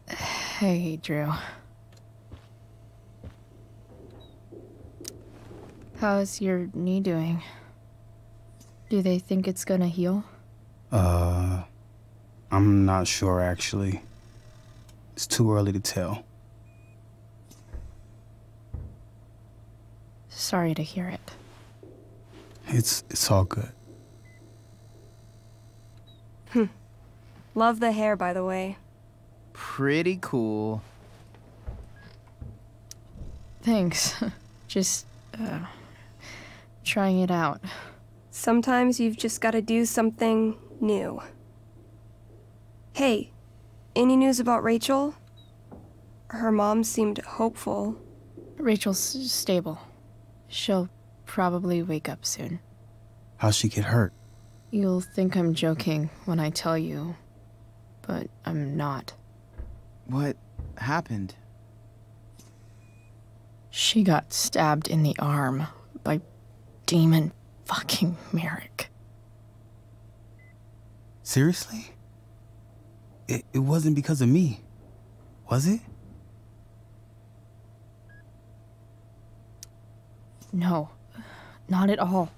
Hey, Drew. How's your knee doing? Do they think it's gonna heal? I'm not sure, actually. It's too early to tell. Sorry to hear it. It's all good. Love the hair, by the way. Pretty cool. Thanks. Just, trying it out. Sometimes you've just gotta do something new. Hey, any news about Rachel? Her mom seemed hopeful. Rachel's stable. She'll probably wake up soon. How'd she get hurt? You'll think I'm joking when I tell you, but I'm not. What happened? She got stabbed in the arm by Demon fucking Merrick. Seriously? It wasn't because of me, was it? No, not at all.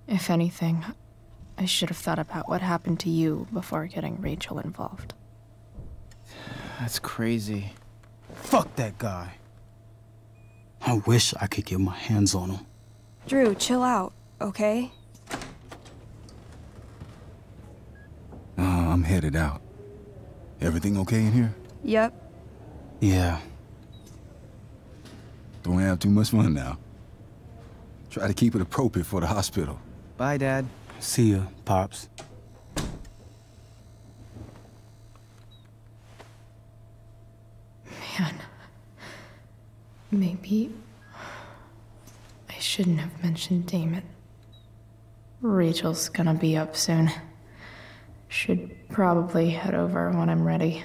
If anything, I should have thought about what happened to you before getting Rachel involved. That's crazy. Fuck that guy. I wish I could get my hands on him. Drew, chill out, okay? I'm headed out. Everything okay in here? Yep. Yeah. Don't have too much fun now. Try to keep it appropriate for the hospital. Bye, Dad. See ya, Pops. Man. Maybe I shouldn't have mentioned Damon. Rachel's gonna be up soon. Should probably head over when I'm ready.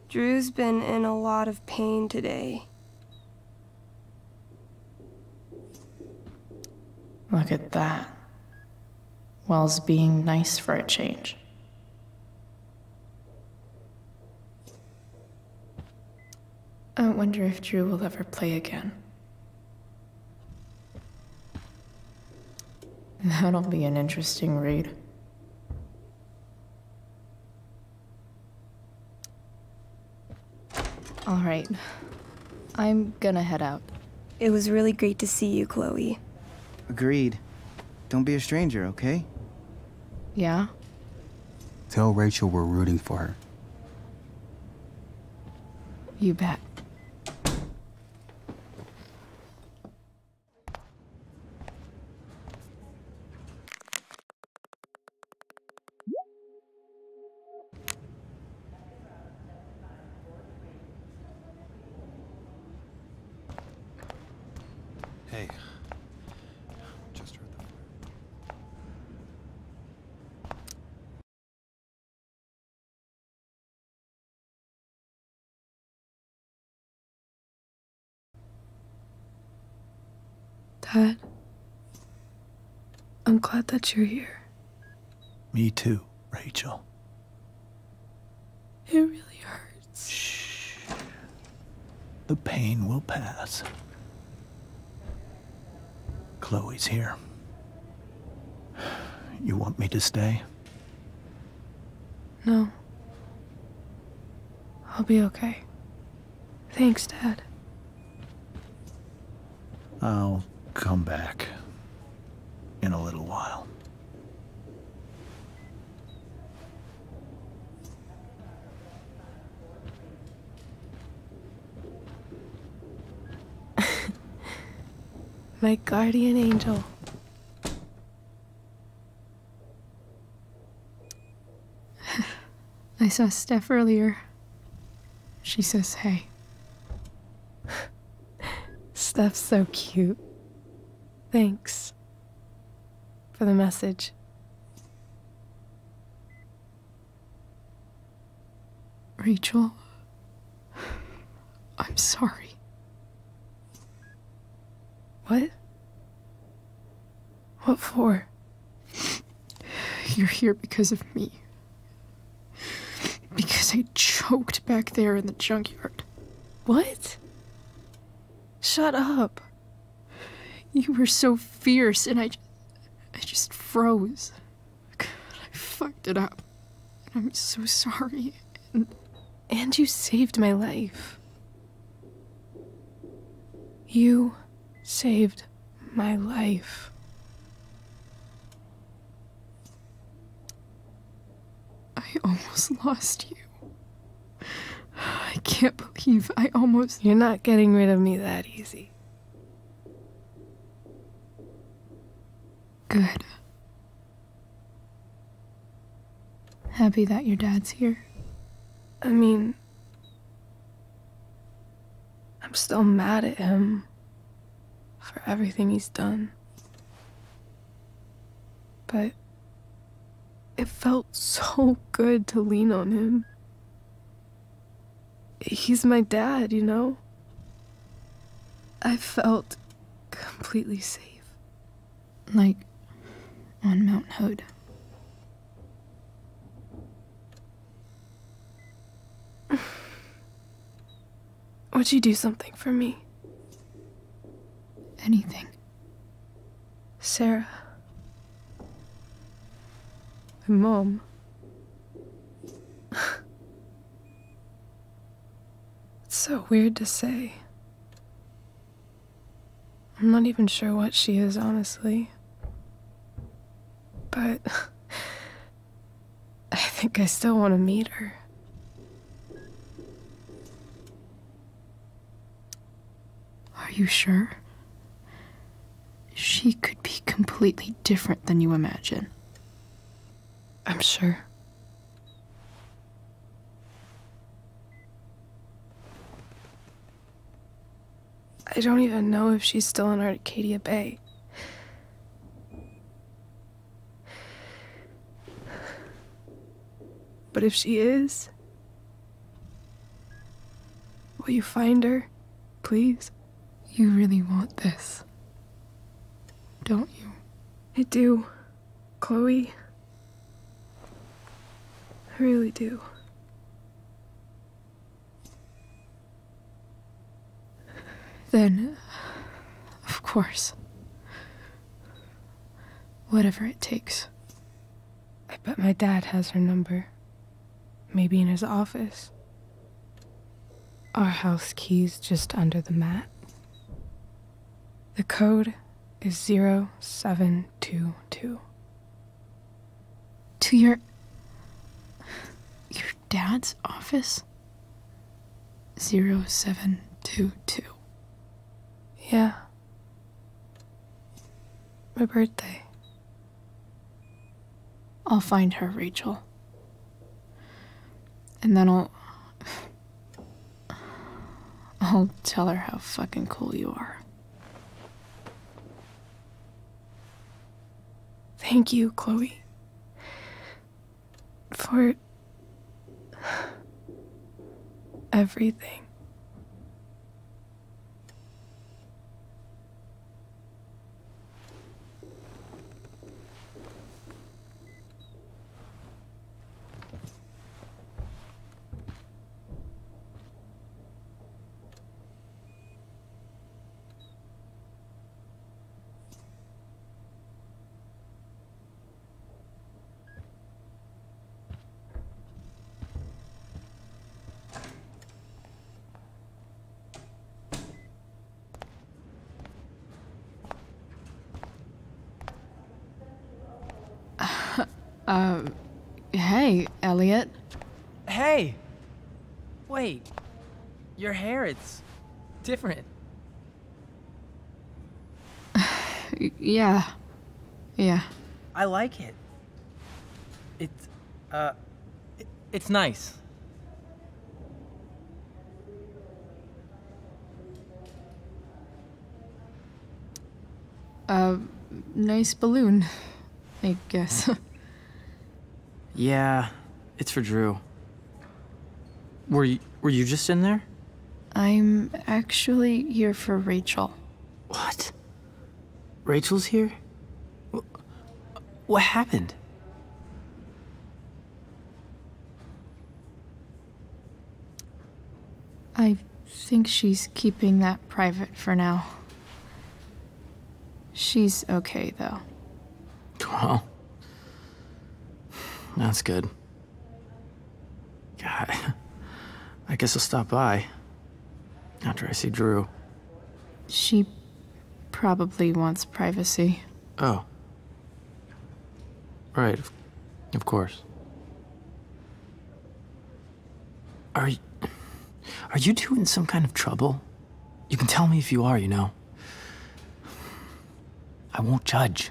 Drew's been in a lot of pain today. Look at that. Wells being nice for a change. I wonder if Drew will ever play again. That'll be an interesting read. All right. I'm gonna head out. It was really great to see you, Chloe. Agreed. Don't be a stranger, okay? Yeah? Tell Rachel we're rooting for her. You bet. Hey. Just heard the... Dad, I'm glad that you're here. Me too, Rachel. It really hurts. Shh. The pain will pass. Chloe's here. You want me to stay? No. I'll be okay. Thanks, Dad. I'll come back in a little while. My guardian angel. I saw Steph earlier. She says hey. Steph's so cute. Thanks for the message. Rachel, I'm sorry. What? What for? You're here because of me. Because I choked back there in the junkyard. What? Shut up. You were so fierce and I just froze. God, I fucked it up. And I'm so sorry. And you saved my life. You saved my life. I almost lost you. I can't believe I almost... You're not getting rid of me that easy. Good. Happy that your dad's here. I mean, I'm still mad at him for everything he's done. But it felt so good to lean on him. He's my dad, you know? I felt completely safe. Like on Mount Hood. Would you do something for me? Anything. Sarah. My mom. It's so weird to say. I'm not even sure what she is, honestly. But I think I still want to meet her. Are you sure? She could be completely different than you imagine. I'm sure. I don't even know if she's still in Arcadia Bay. But if she is, will you find her, please? You really want this, don't you? I do, Chloe. I really do. Then, of course, whatever it takes. I bet my dad has her number. Maybe in his office. Our house key's just under the mat. The code is 0722. To your dad's office? 0722. Yeah. My birthday. I'll find her, Rachel. And then I'll tell her how fucking cool you are. Thank you, Chloe. For everything. Hey, Elliot. Hey! Wait. Your hair, it's different. Yeah. I like it. It's nice. Nice balloon, I guess. Yeah, it's for Drew. Were you just in there? I'm actually here for Rachel. What? Rachel's here? What happened? I think she's keeping that private for now. She's okay, though. Well, that's good. God, I guess I'll stop by after I see Drew. She probably wants privacy. Oh. Right, of course. Are Are you two in some kind of trouble? You can tell me if you are, you know. I won't judge.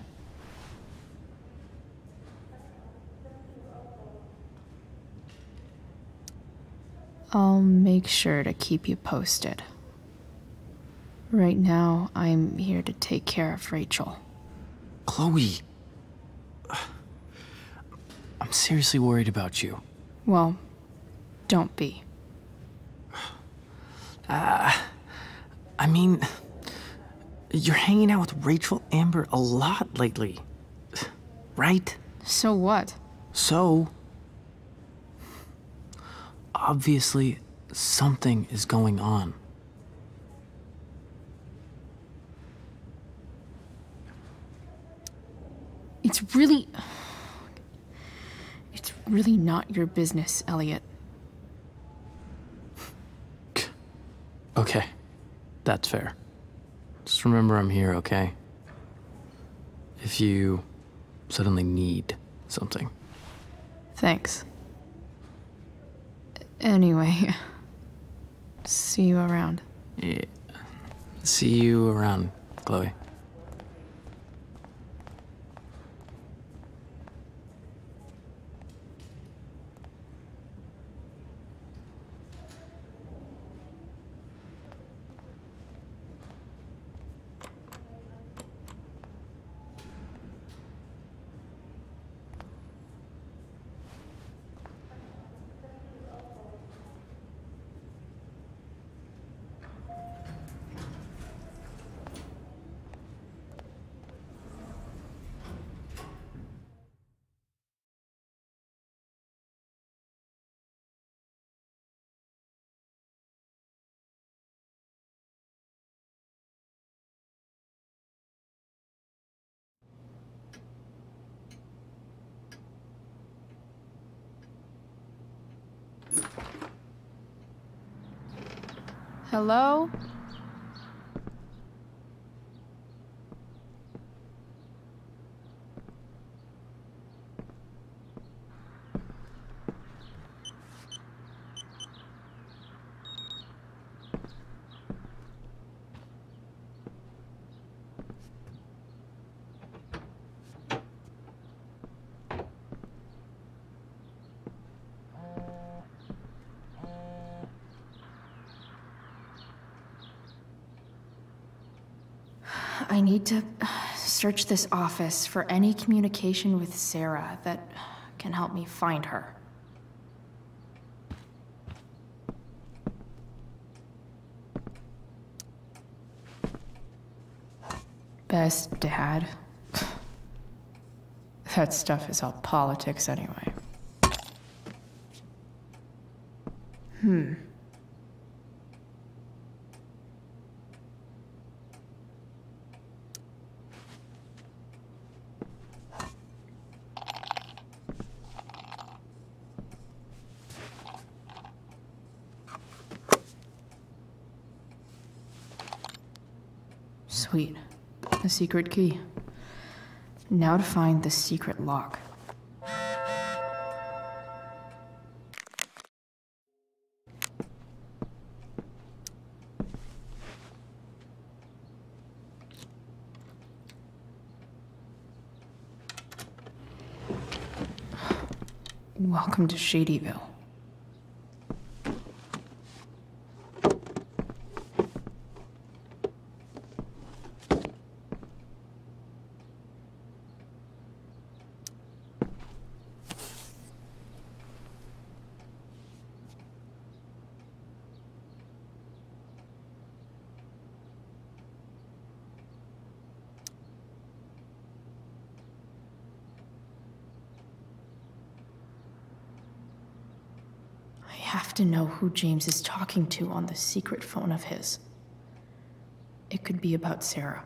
I'll make sure to keep you posted. Right now, I'm here to take care of Rachel. Chloe. I'm seriously worried about you. Well, don't be. I mean, you're hanging out with Rachel Amber a lot lately, right? So what? So, obviously, something is going on. It's really not your business, Elliot. Okay, that's fair. Just remember I'm here, okay? If you suddenly need something. Thanks. Anyway, see you around. Yeah. See you around, Chloe. Hello? I need to search this office for any communication with Sarah that can help me find her. Best dad. That stuff is all politics anyway. Sweet. The secret key. Now to find the secret lock. Welcome to Shadyville. I have to know who James is talking to on the secret phone of his. It could be about Sarah.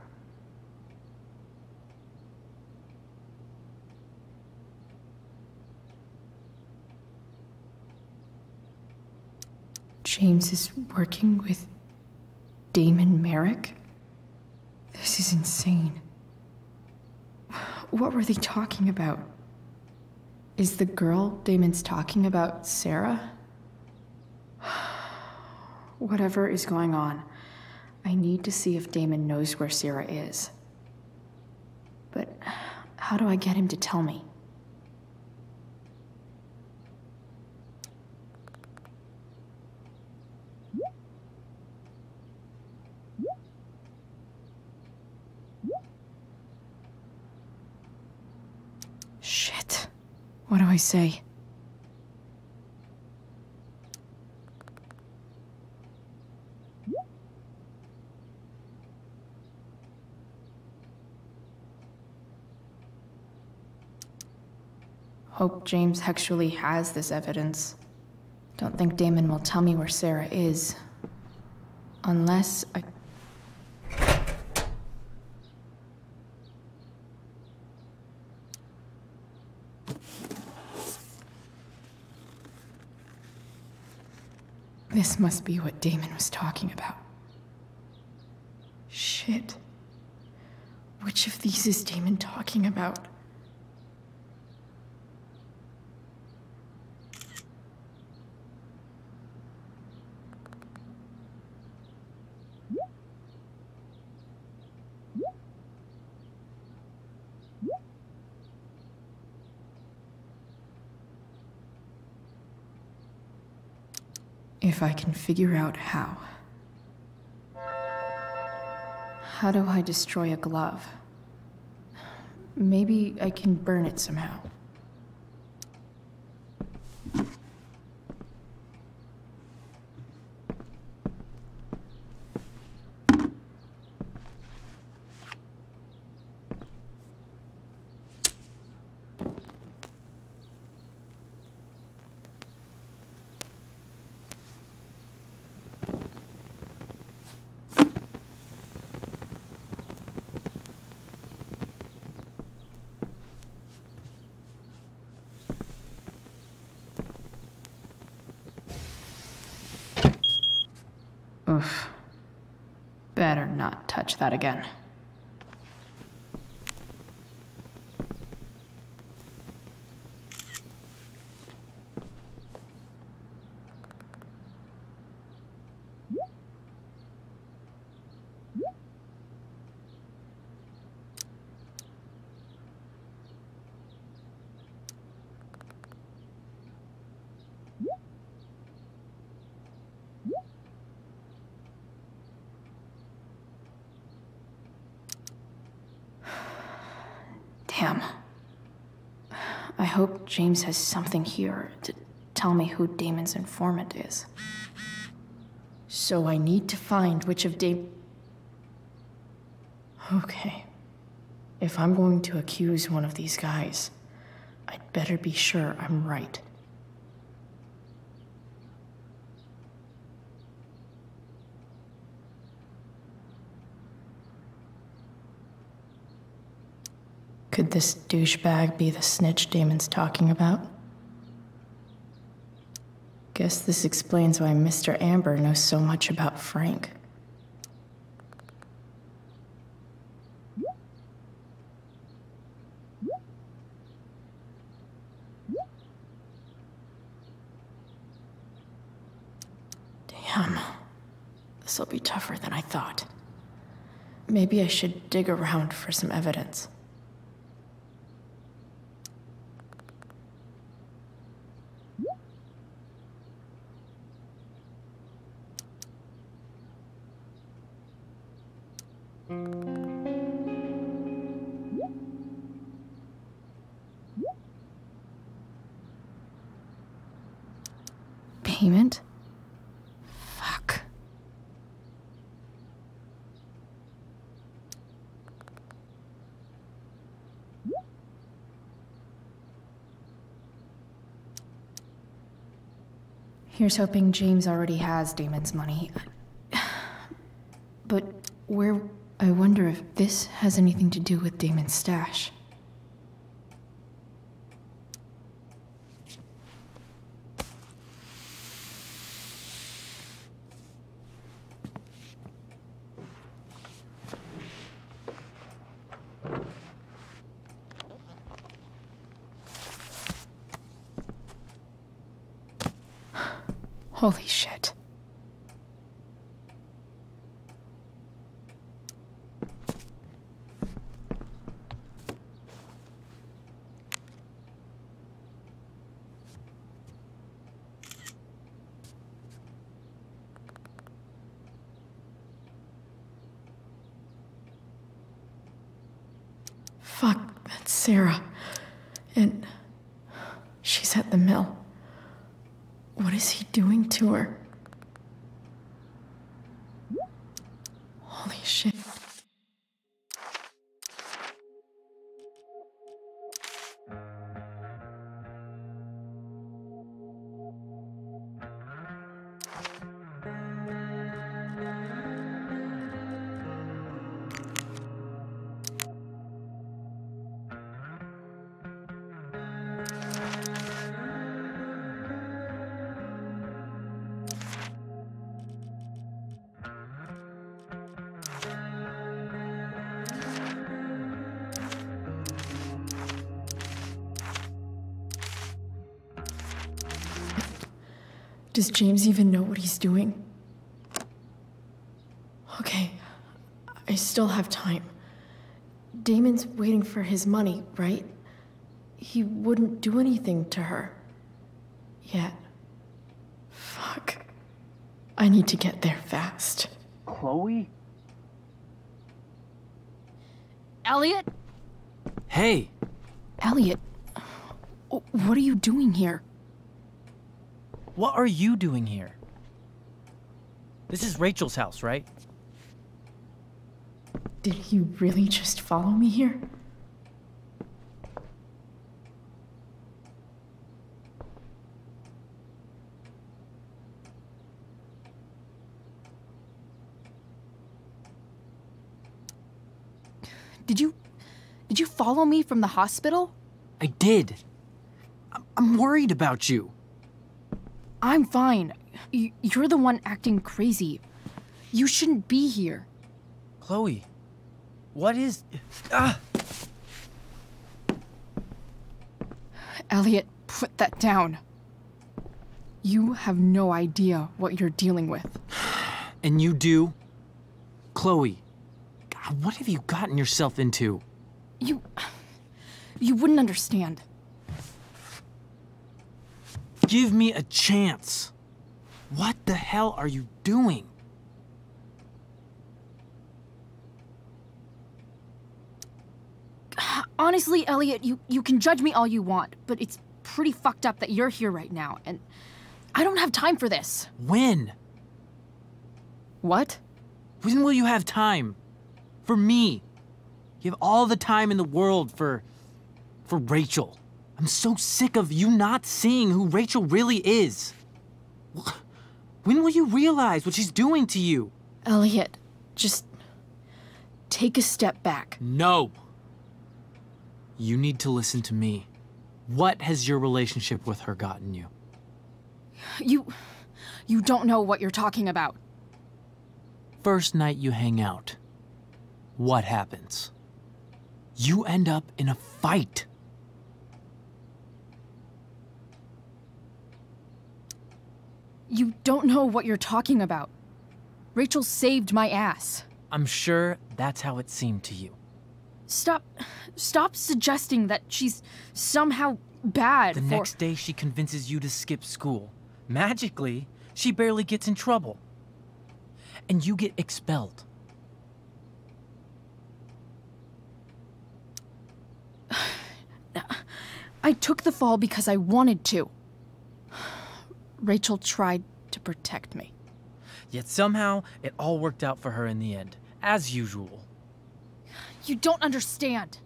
James is working with Damon Merrick? This is insane. What were they talking about? Is the girl Damon's talking about Sarah? Whatever is going on, I need to see if Damon knows where Sarah is. But how do I get him to tell me? Shit. What do I say? Hope James actually has this evidence. Don't think Damon will tell me where Sarah is. Unless I... This must be what Damon was talking about. Shit. Which of these is Damon talking about? If I can figure out how. How do I destroy a glove? Maybe I can burn it somehow. Oof. Better not touch that again. Damn. I hope James has something here to tell me who Damon's informant is. So I need to find which of Okay. If I'm going to accuse one of these guys, I'd better be sure I'm right. Could this douchebag be the snitch Damon's talking about? Guess this explains why Mr. Amber knows so much about Frank. Damn. This'll be tougher than I thought. Maybe I should dig around for some evidence. Payment? Fuck. Here's hoping James already has Damon's money. But where... I wonder if this has anything to do with Damon's stash. Holy shit. Fuck, that's Sarah. And she's at the mill. What is he doing to her? Holy shit. Does James even know what he's doing? Okay, I still have time. Damon's waiting for his money, right? He wouldn't do anything to her. Yet. Fuck. I need to get there fast. Chloe? Elliot? Hey! Elliot, what are you doing here? What are you doing here? This is Rachel's house, right? Did you really just follow me here? Did you follow me from the hospital? I did. I'm worried about you. I'm fine. You're the one acting crazy. You shouldn't be here. Chloe, what is... Ah! Elliot, put that down. You have no idea what you're dealing with. And you do? Chloe, God, what have you gotten yourself into? You wouldn't understand. Give me a chance. What the hell are you doing? Honestly, Elliot, you can judge me all you want, but it's pretty fucked up that you're here right now, and I don't have time for this. When? What? When will you have time? For me. You have all the time in the world for Rachel. I'm so sick of you not seeing who Rachel really is. When will you realize what she's doing to you? Elliot, just take a step back. No. You need to listen to me. What has your relationship with her gotten you? You don't know what you're talking about. First night you hang out, what happens? You end up in a fight. You don't know what you're talking about. Rachel saved my ass. I'm sure that's how it seemed to you. Stop suggesting that she's somehow bad. The next day she convinces you to skip school. Magically, she barely gets in trouble. And you get expelled. I took the fall because I wanted to. Rachel tried to protect me. Yet somehow, it all worked out for her in the end, as usual. You don't understand.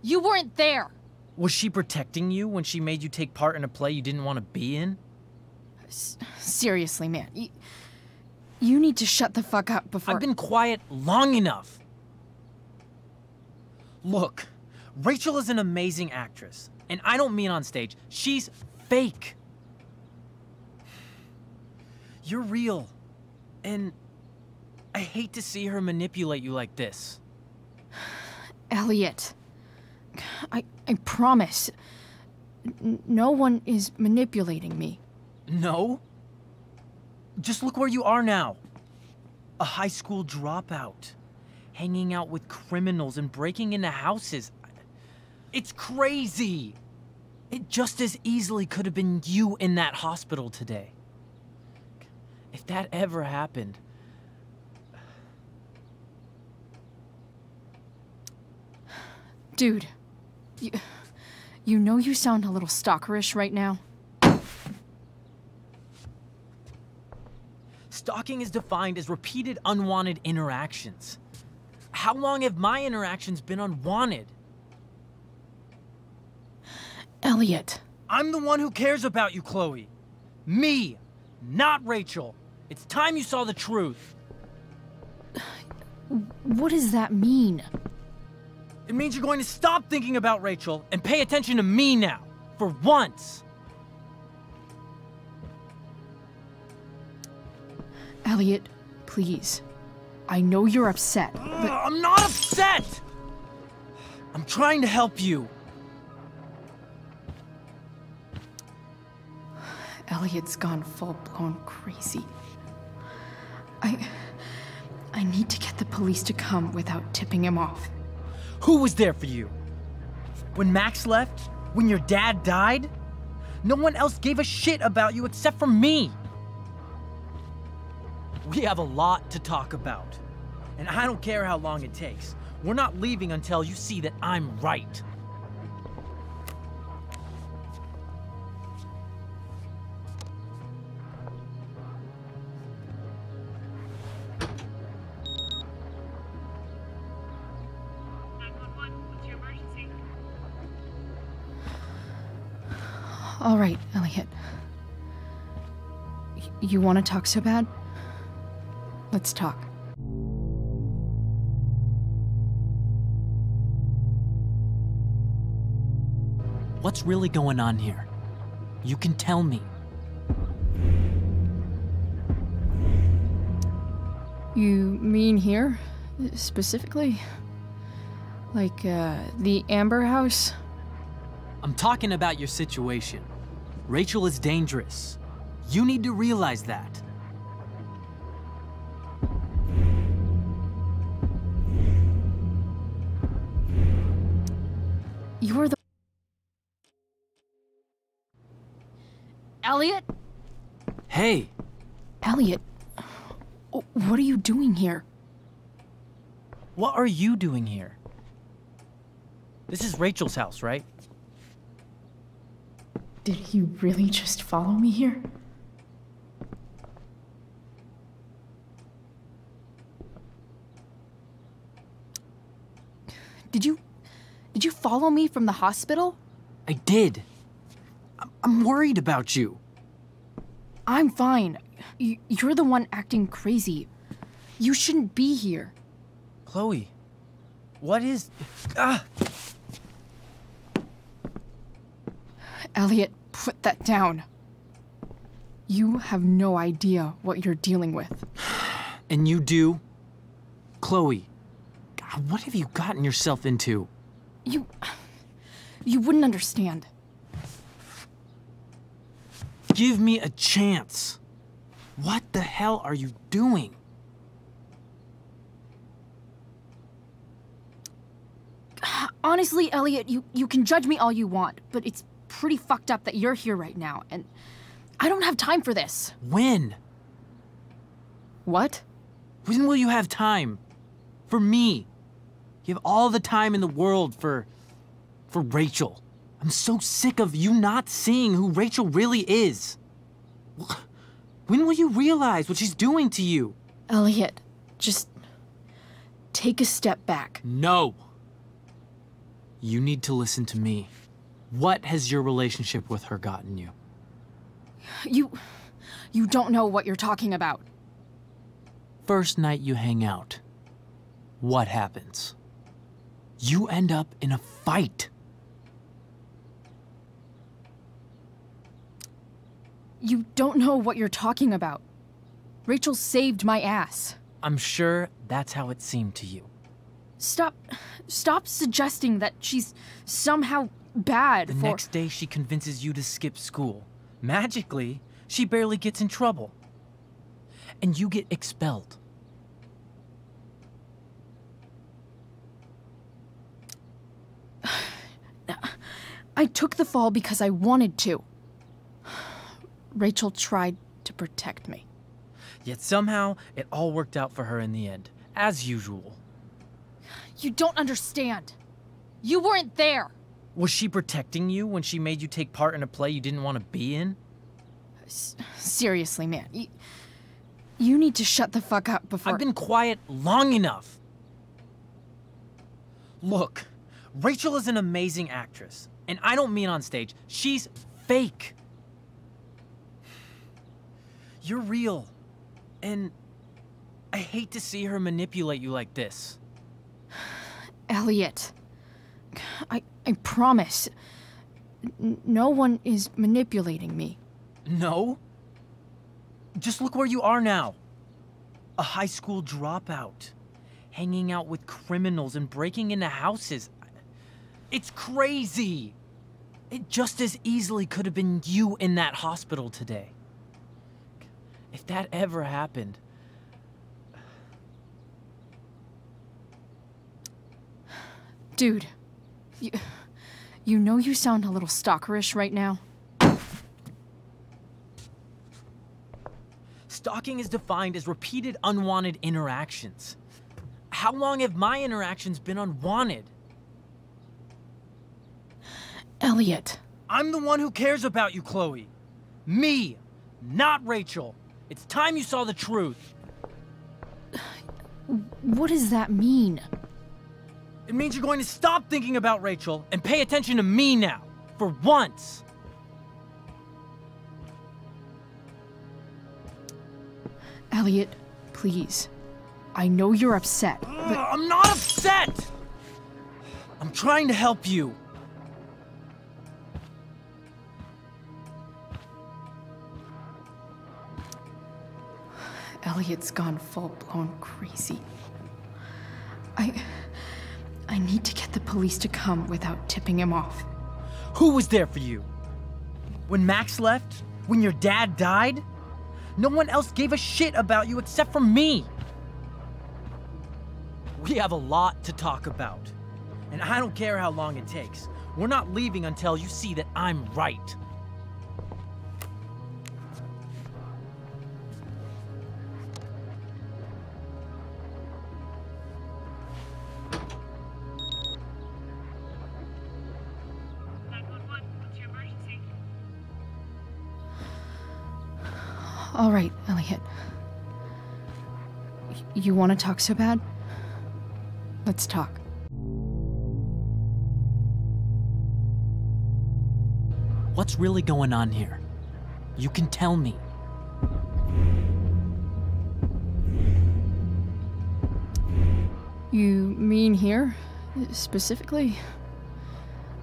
You weren't there. Was she protecting you when she made you take part in a play you didn't want to be in? Seriously, man. You need to shut the fuck up before— I've been quiet long enough. Look, Rachel is an amazing actress. And I don't mean on stage. She's fake. You're real. And I hate to see her manipulate you like this. Elliot, I promise. No one is manipulating me. No? Just look where you are now. A high school dropout. Hanging out with criminals and breaking into houses. It's crazy. It just as easily could have been you in that hospital today. If that ever happened... Dude, you know you sound a little stalkerish right now. Stalking is defined as repeated unwanted interactions. How long have my interactions been unwanted? Elliot. I'm the one who cares about you, Chloe. Me, not Rachel. It's time you saw the truth. What does that mean? It means you're going to stop thinking about Rachel and pay attention to me now, for once. Elliot, please. I know you're upset, but... I'm not upset! I'm trying to help you. Elliot's gone full-blown crazy. I need to get the police to come without tipping him off. Who was there for you? When Max left? When your dad died? No one else gave a shit about you except for me. We have a lot to talk about. And I don't care how long it takes. We're not leaving until you see that I'm right. All right, Elliot. You want to talk so bad? Let's talk. What's really going on here? You can tell me. You mean here, specifically? Like, the Amber House? I'm talking about your situation. Rachel is dangerous. You need to realize that. You're the... Elliot? Hey! Elliot, what are you doing here? What are you doing here? This is Rachel's house, right? Did he really just follow me here? Did you follow me from the hospital? I did. I'm worried about you. I'm fine. You're the one acting crazy. You shouldn't be here. Chloe, what is... Elliot, put that down. You have no idea what you're dealing with. And you do? Chloe, God, what have you gotten yourself into? You wouldn't understand. Give me a chance. What the hell are you doing? Honestly, Elliot, you can judge me all you want, but it's pretty fucked up that you're here right now, and I don't have time for this. When? What? When will you have time? For me. You have all the time in the world for Rachel. I'm so sick of you not seeing who Rachel really is. When will you realize what she's doing to you? Elliot, just take a step back. No. You need to listen to me. What has your relationship with her gotten you? You don't know what you're talking about. First night you hang out, what happens? You end up in a fight. You don't know what you're talking about. Rachel saved my ass. I'm sure that's how it seemed to you. Stop suggesting that she's somehow bad The next day she convinces you to skip school. Magically, she barely gets in trouble. And you get expelled. I took the fall because I wanted to. Rachel tried to protect me. Yet somehow, it all worked out for her in the end, as usual. You don't understand. You weren't there! Was she protecting you when she made you take part in a play you didn't want to be in? Seriously, man. You need to shut the fuck up before— I've been quiet long enough. Look, Rachel is an amazing actress. And I don't mean on stage. She's fake. You're real. And I hate to see her manipulate you like this. Elliot, I promise. No one is manipulating me. No? Just look where you are now. A high school dropout. Hanging out with criminals and breaking into houses. It's crazy. It just as easily could have been you in that hospital today. If that ever happened... Dude, you know you sound a little stalkerish right now? Stalking is defined as repeated unwanted interactions. How long have my interactions been unwanted? Elliot. I'm the one who cares about you, Chloe. Me, not Rachel. It's time you saw the truth. What does that mean? It means you're going to stop thinking about Rachel and pay attention to me now, for once. Elliot, please. I know you're upset, but... I'm not upset! I'm trying to help you. Elliot's gone full-blown crazy. I need to get the police to come without tipping him off. Who was there for you? When Max left? When your dad died? No one else gave a shit about you except for me. We have a lot to talk about. And I don't care how long it takes. We're not leaving until you see that I'm right. All right, Elliot. You want to talk so bad? Let's talk. What's really going on here? You can tell me. You mean here? Specifically?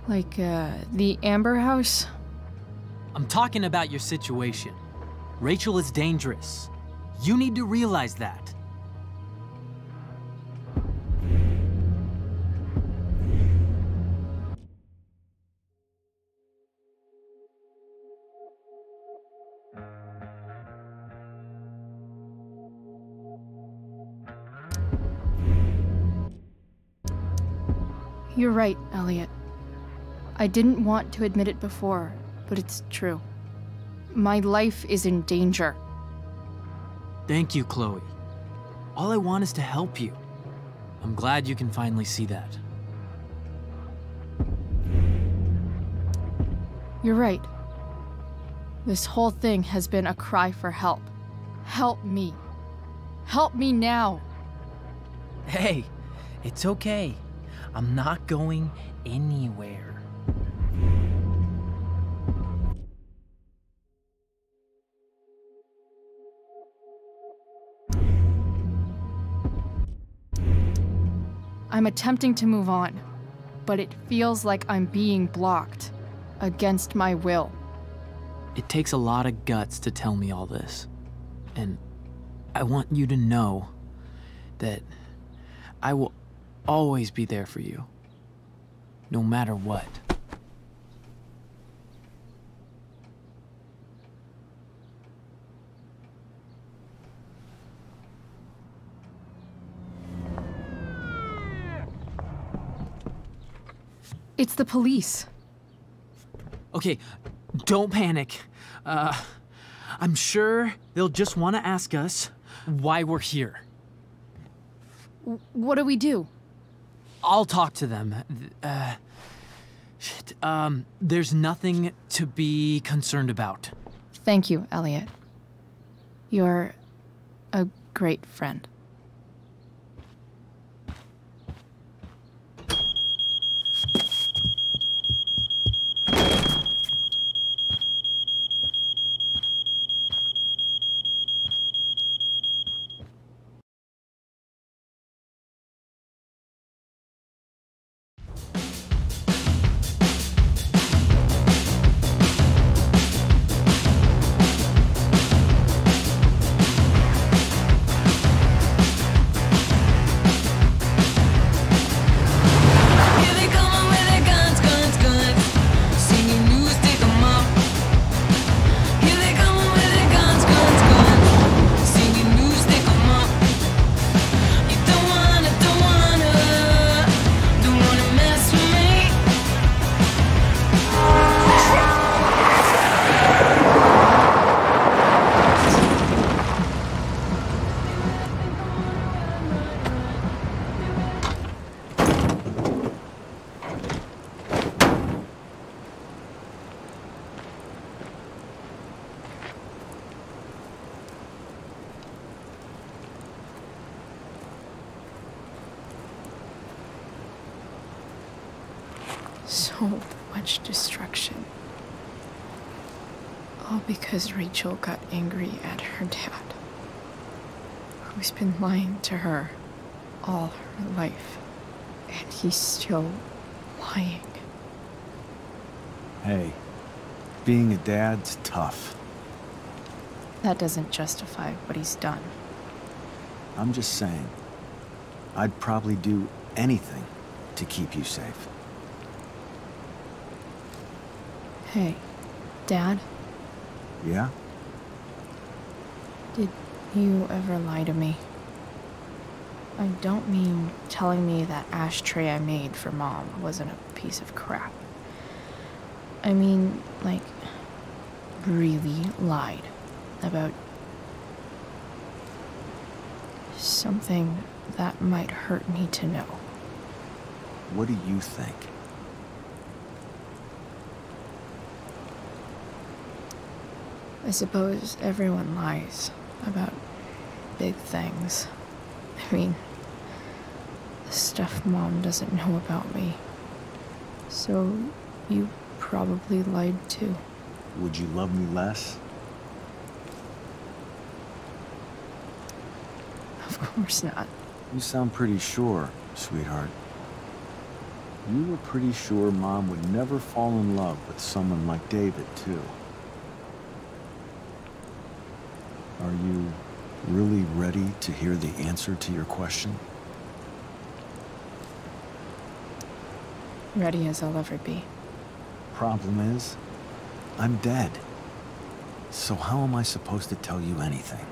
Like, the Amber House? I'm talking about your situation. Rachel is dangerous. You need to realize that. You're right, Elliot. I didn't want to admit it before, but it's true. My life is in danger. Thank you, Chloe. All I want is to help you. I'm glad you can finally see that. You're right. This whole thing has been a cry for help. Help me. Help me now. Hey, it's okay. I'm not going anywhere. I'm attempting to move on, but it feels like I'm being blocked, against my will. It takes a lot of guts to tell me all this. And I want you to know that I will always be there for you, no matter what. It's the police. Okay, don't panic. I'm sure they'll just want to ask us why we're here. What do we do? I'll talk to them. Shit. There's nothing to be concerned about. Thank you, Elliot. You're a great friend. So much destruction. All because Rachel got angry at her dad, who's been lying to her all her life. And he's still lying. Hey, being a dad's tough. That doesn't justify what he's done. I'm just saying, I'd probably do anything to keep you safe. Hey, Dad? Yeah? Did you ever lie to me? I don't mean telling me that ashtray I made for Mom wasn't a piece of crap. I mean, like, really lied about something that might hurt me to know. What do you think? I suppose everyone lies about big things. I mean, the stuff Mom doesn't know about me. So you probably lied too. Would you love me less? Of course not. You sound pretty sure, sweetheart. You were pretty sure Mom would never fall in love with someone like David, too. Are you really ready to hear the answer to your question? Ready as I'll ever be. Problem is, I'm dead. So how am I supposed to tell you anything?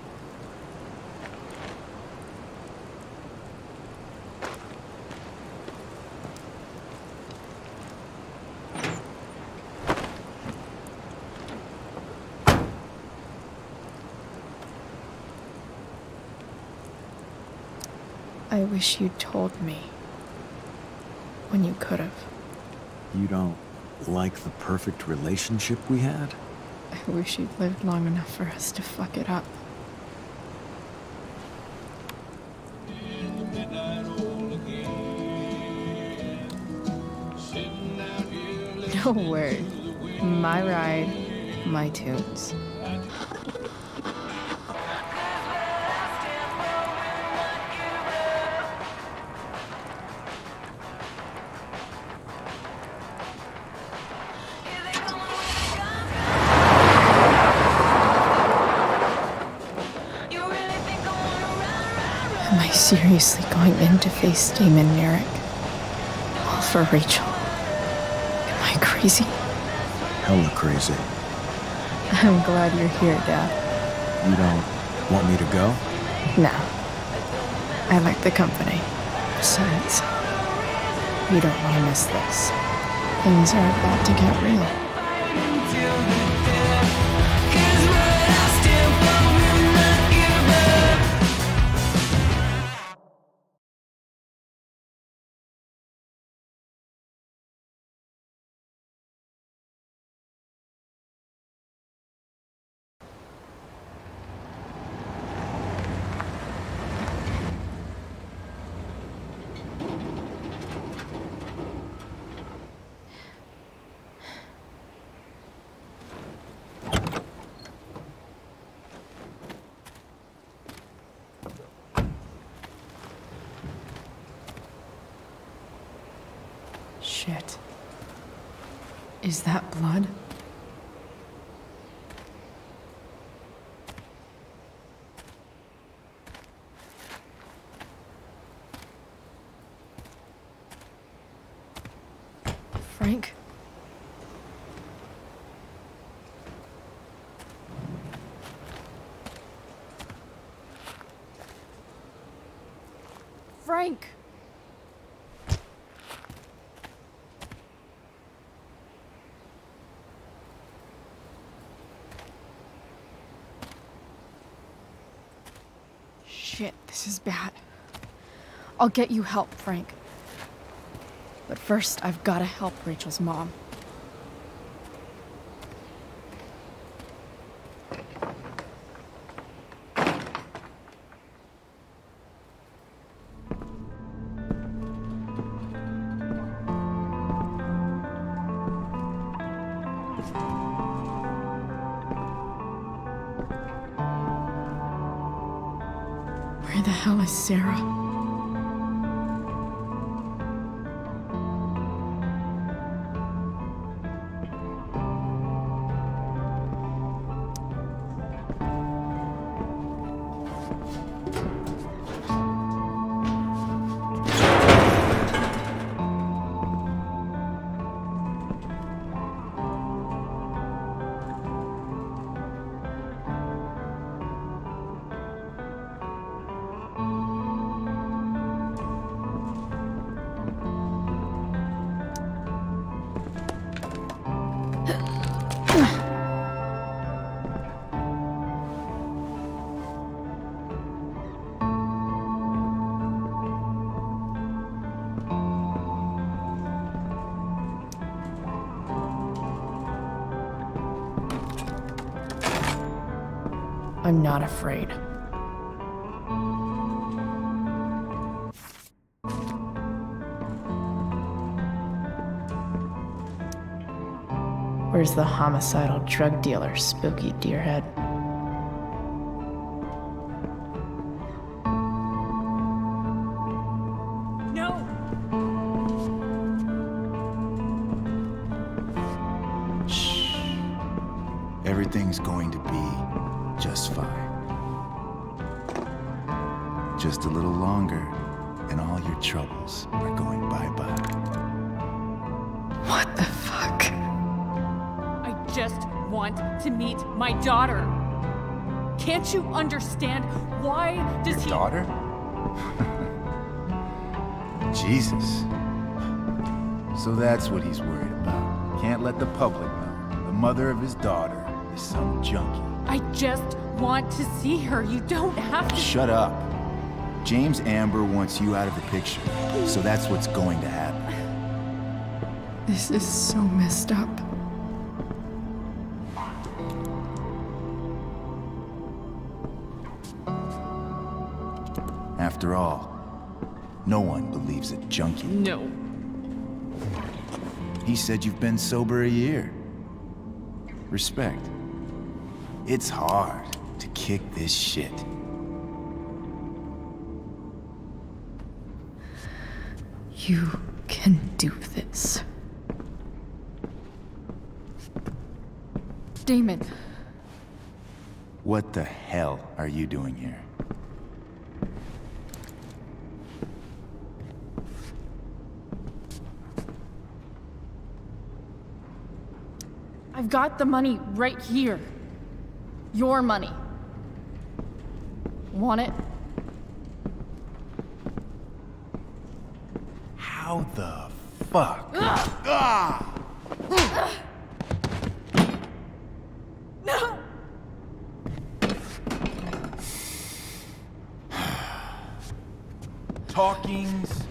I wish you'd told me when you could have. You don't like the perfect relationship we had? I wish you'd lived long enough for us to fuck it up. No word. My ride, my tunes. Am I seriously going in to face Damon Merrick? All for Rachel? Am I crazy? Hella crazy. I'm glad you're here, Dad. You don't want me to go? No. I like the company. Besides, you don't want to miss this. Things are about to get real. Shit. Is that blood? Frank? Frank! Shit, this is bad. I'll get you help, Frank. But first, I've gotta help Rachel's mom. Where the hell is Sarah? I'm not afraid. Where's the homicidal drug dealer, Spooky Deerhead? No! Shh. Everything's going to be just fine. Just a little longer, and all your troubles are going bye-bye. What the fuck? I just want to meet my daughter. Can't you understand? Why does he— Daughter? Jesus. So that's what he's worried about. Can't let the public know. The mother of his daughter is some junkie. I just want to see her. You don't have to— Shut up. James Amber wants you out of the picture, so that's what's going to happen. This is so messed up. After all, no one believes a junkie. No. He said you've been sober a year. Respect. It's hard to kick this shit. You can do this. Damon. What the hell are you doing here? I've got the money right here. Your money. Want it? How the fuck? Ah! No! Talking's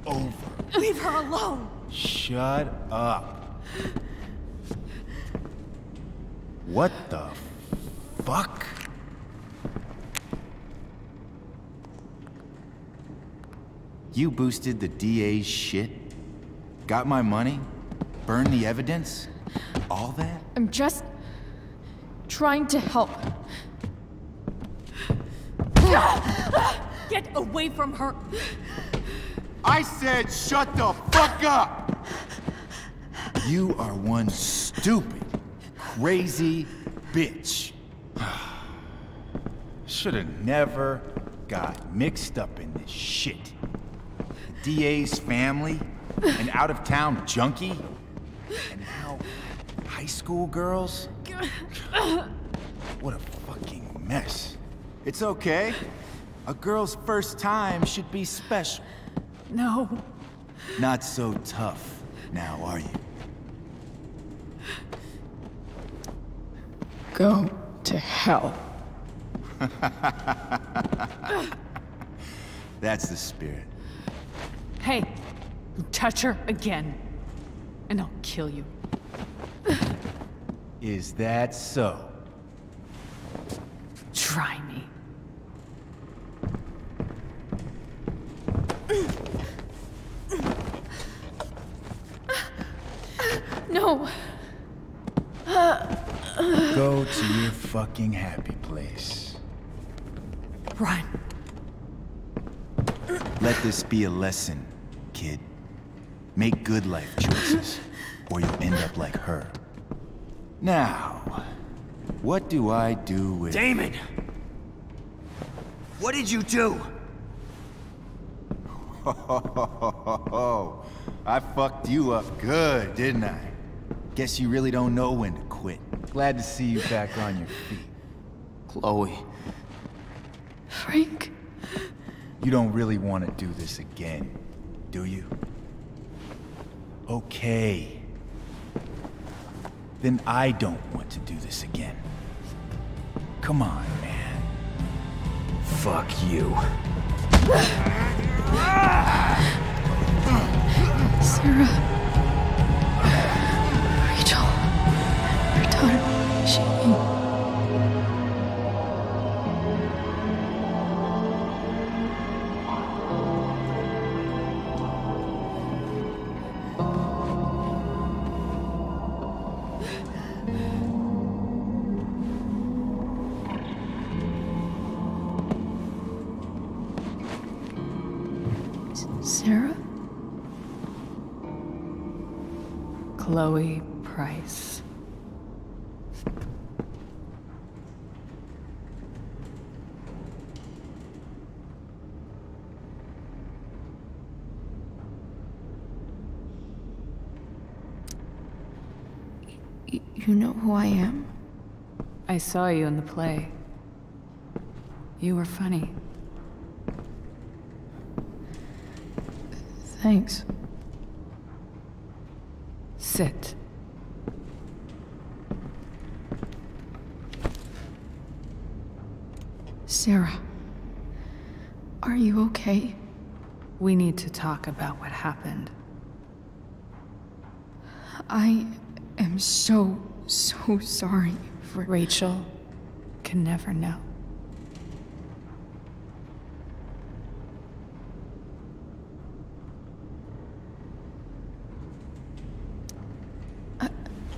over. Leave her alone! Shut up. What the fuck? You boosted the DA's shit? Got my money? Burned the evidence? All that? I'm just trying to help. Get away from her! I said shut the fuck up! You are one stupid, crazy bitch. Should've never got mixed up in this shit. The DA's family, an out-of-town junkie, and now high school girls? What a fucking mess. It's okay. A girl's first time should be special. No. Not so tough now, are you? Go to hell. That's the spirit. Hey, you touch her again, and I'll kill you. Is that so? Try me. No. Go to your fucking happy place. Run. Let this be a lesson, kid. Make good life choices, or you'll end up like her. Now, what do I do with... Damon! What did you do? I fucked you up good, didn't I? Guess you really don't know when to quit. Glad to see you back on your feet. Chloe. Frank. You don't really want to do this again, do you? Okay. Then I don't want to do this again. Come on, man. Fuck you. Sarah. Rachel. Your daughter. She... Sarah? Chloe Price. You know who I am? I saw you in the play. You were funny. Thanks. Sit. Sarah, are you okay? We need to talk about what happened. I am so sorry for... Rachel can never know.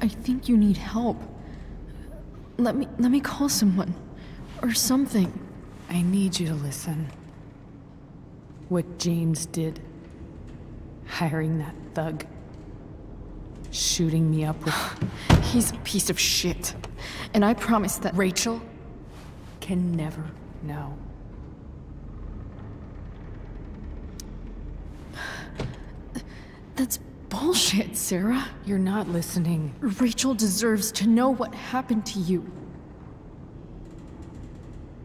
I think you need help. Let me call someone. Or something. I need you to listen. What James did. Hiring that thug. Shooting me up with... He's a piece of shit. And I promise that... Rachel can never know. That's bullshit, Sarah. You're not listening. Rachel deserves to know what happened to you.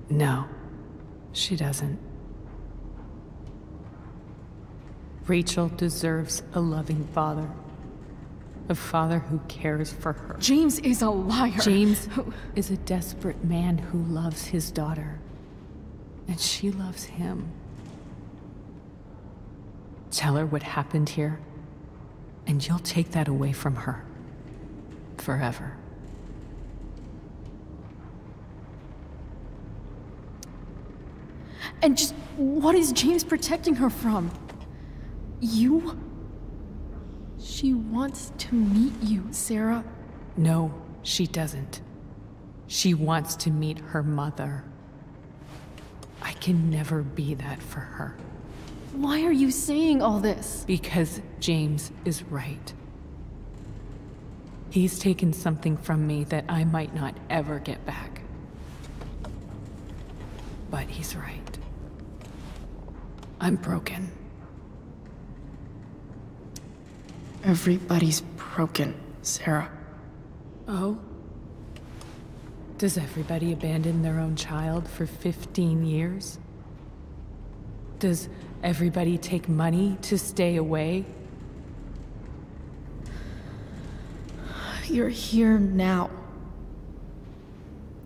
No, she doesn't. Rachel deserves a loving father. A father who cares for her. James is a liar. James is a desperate man who loves his daughter. And she loves him. Tell her what happened here, and you'll take that away from her. Forever. And just what is James protecting her from? You? She wants to meet you, Sarah. No, she doesn't. She wants to meet her mother. I can never be that for her. Why are you saying all this? Because James is right. He's taken something from me that I might not ever get back. But he's right. I'm broken. Everybody's broken, Sarah. Oh? Does everybody abandon their own child for 15 years? Does everybody take money to stay away? You're here now.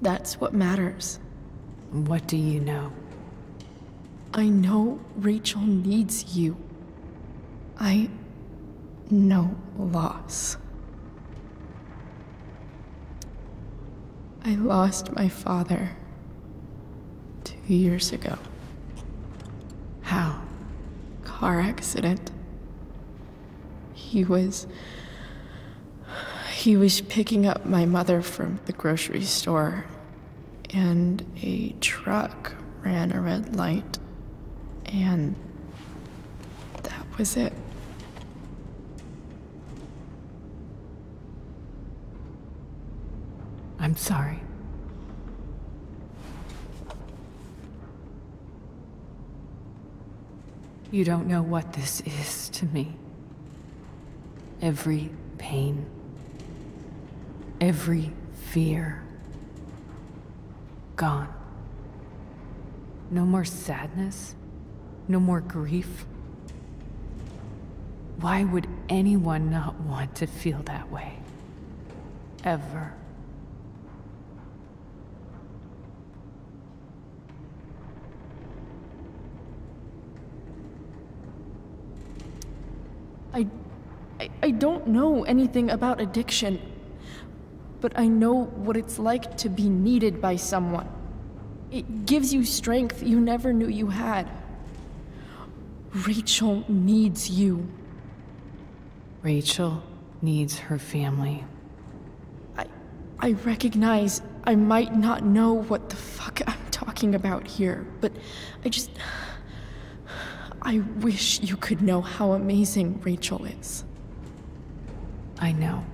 That's what matters. What do you know? I know Rachel needs you. I know loss. I lost my father 2 years ago. How? Car accident. He was picking up my mother from the grocery store, and a truck ran a red light, and that was it. I'm sorry. You don't know what this is to me. Every pain, every fear, gone. No more sadness, no more grief. Why would anyone not want to feel that way? Ever. I don't know anything about addiction, but I know what it's like to be needed by someone. It gives you strength you never knew you had. Rachel needs you. Rachel needs her family. I recognize I might not know what the fuck I'm talking about here, but I wish you could know how amazing Rachel is. I know.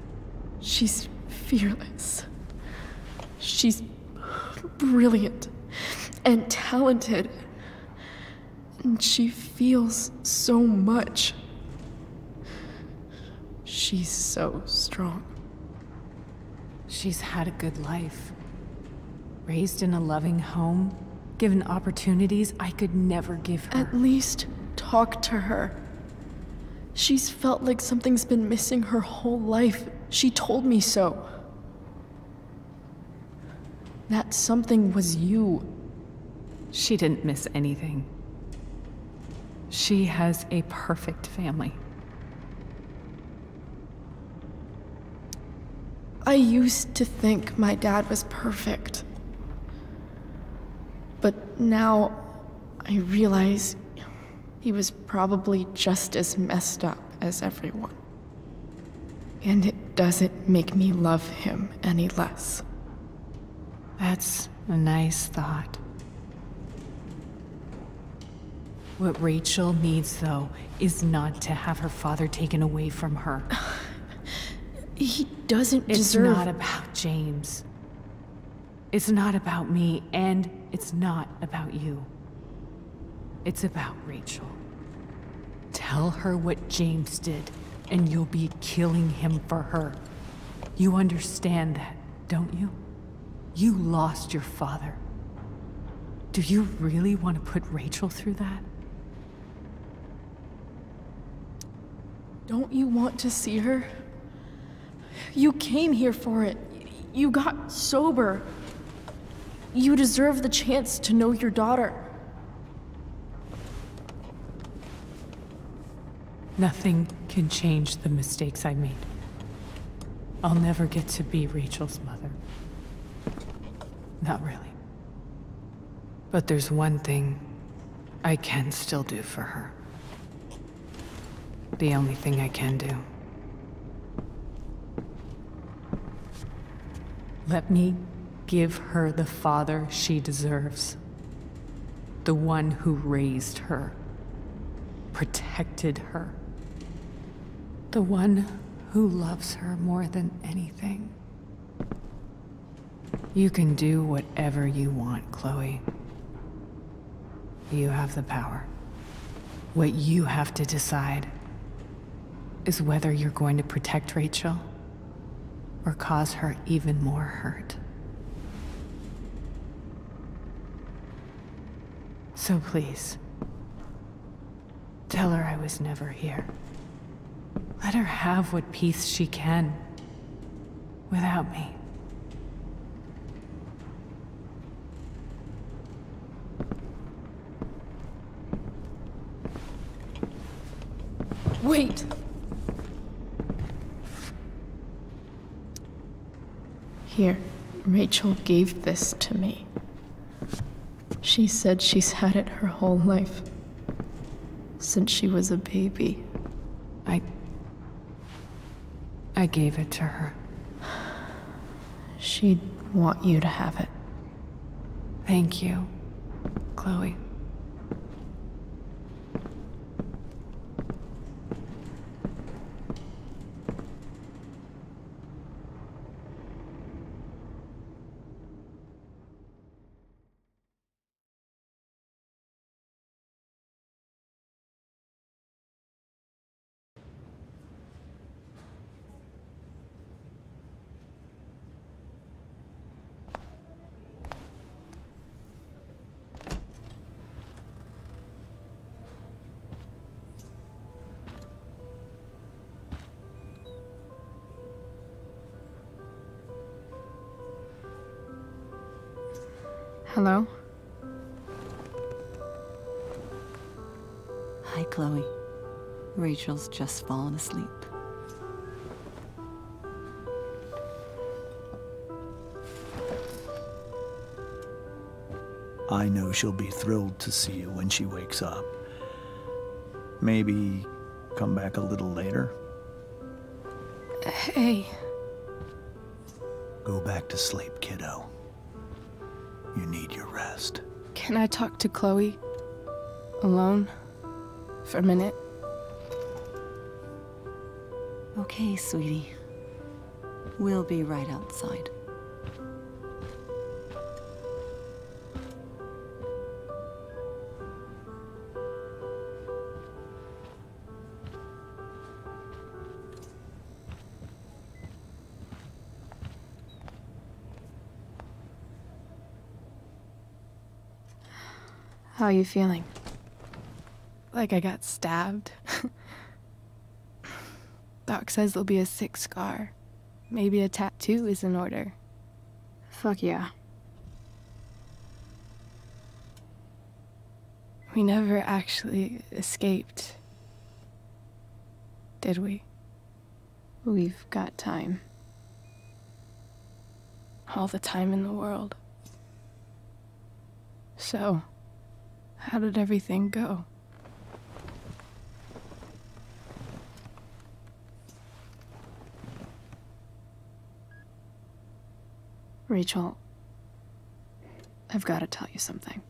She's fearless. She's brilliant and talented. And she feels so much. She's so strong. She's had a good life. Raised in a loving home, given opportunities I could never give her. At least talk to her. She's felt like something's been missing her whole life. She told me so. That something was you. She didn't miss anything. She has a perfect family. I used to think my dad was perfect. But now I realize he was probably just as messed up as everyone. And it doesn't make me love him any less. That's a nice thought. What Rachel needs, though, is not to have her father taken away from her. He doesn't deserve... It's not about James. It's not about me, and it's not about you. It's about Rachel. Tell her what James did, and you'll be killing him for her. You understand that, don't you? You lost your father. Do you really want to put Rachel through that? Don't you want to see her? You came here for it. You got sober. You deserve the chance to know your daughter. Nothing can change the mistakes I made. I'll never get to be Rachel's mother. Not really. But there's one thing I can still do for her. The only thing I can do. Let me give her the father she deserves. The one who raised her, protected her. The one who loves her more than anything. You can do whatever you want, Chloe. You have the power. What you have to decide is whether you're going to protect Rachel or cause her even more hurt. So please, tell her I was never here. Let her have what peace she can without me. Wait! Here, Rachel gave this to me. She said she's had it her whole life. Since she was a baby. I gave it to her. She'd want you to have it. Thank you, Chloe. Hello? Hi, Chloe. Rachel's just fallen asleep. I know she'll be thrilled to see you when she wakes up. Maybe come back a little later? Hey. Go back to sleep, kiddo. You need your rest. Can I talk to Chloe? Alone? For a minute? Okay, sweetie. We'll be right outside. How are you feeling? Like I got stabbed. Doc says there'll be a sick scar. Maybe a tattoo is in order. Fuck yeah. We never actually escaped. Did we? We've got time. All the time in the world. So, how did everything go? Rachel, I've got to tell you something.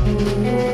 Thank you.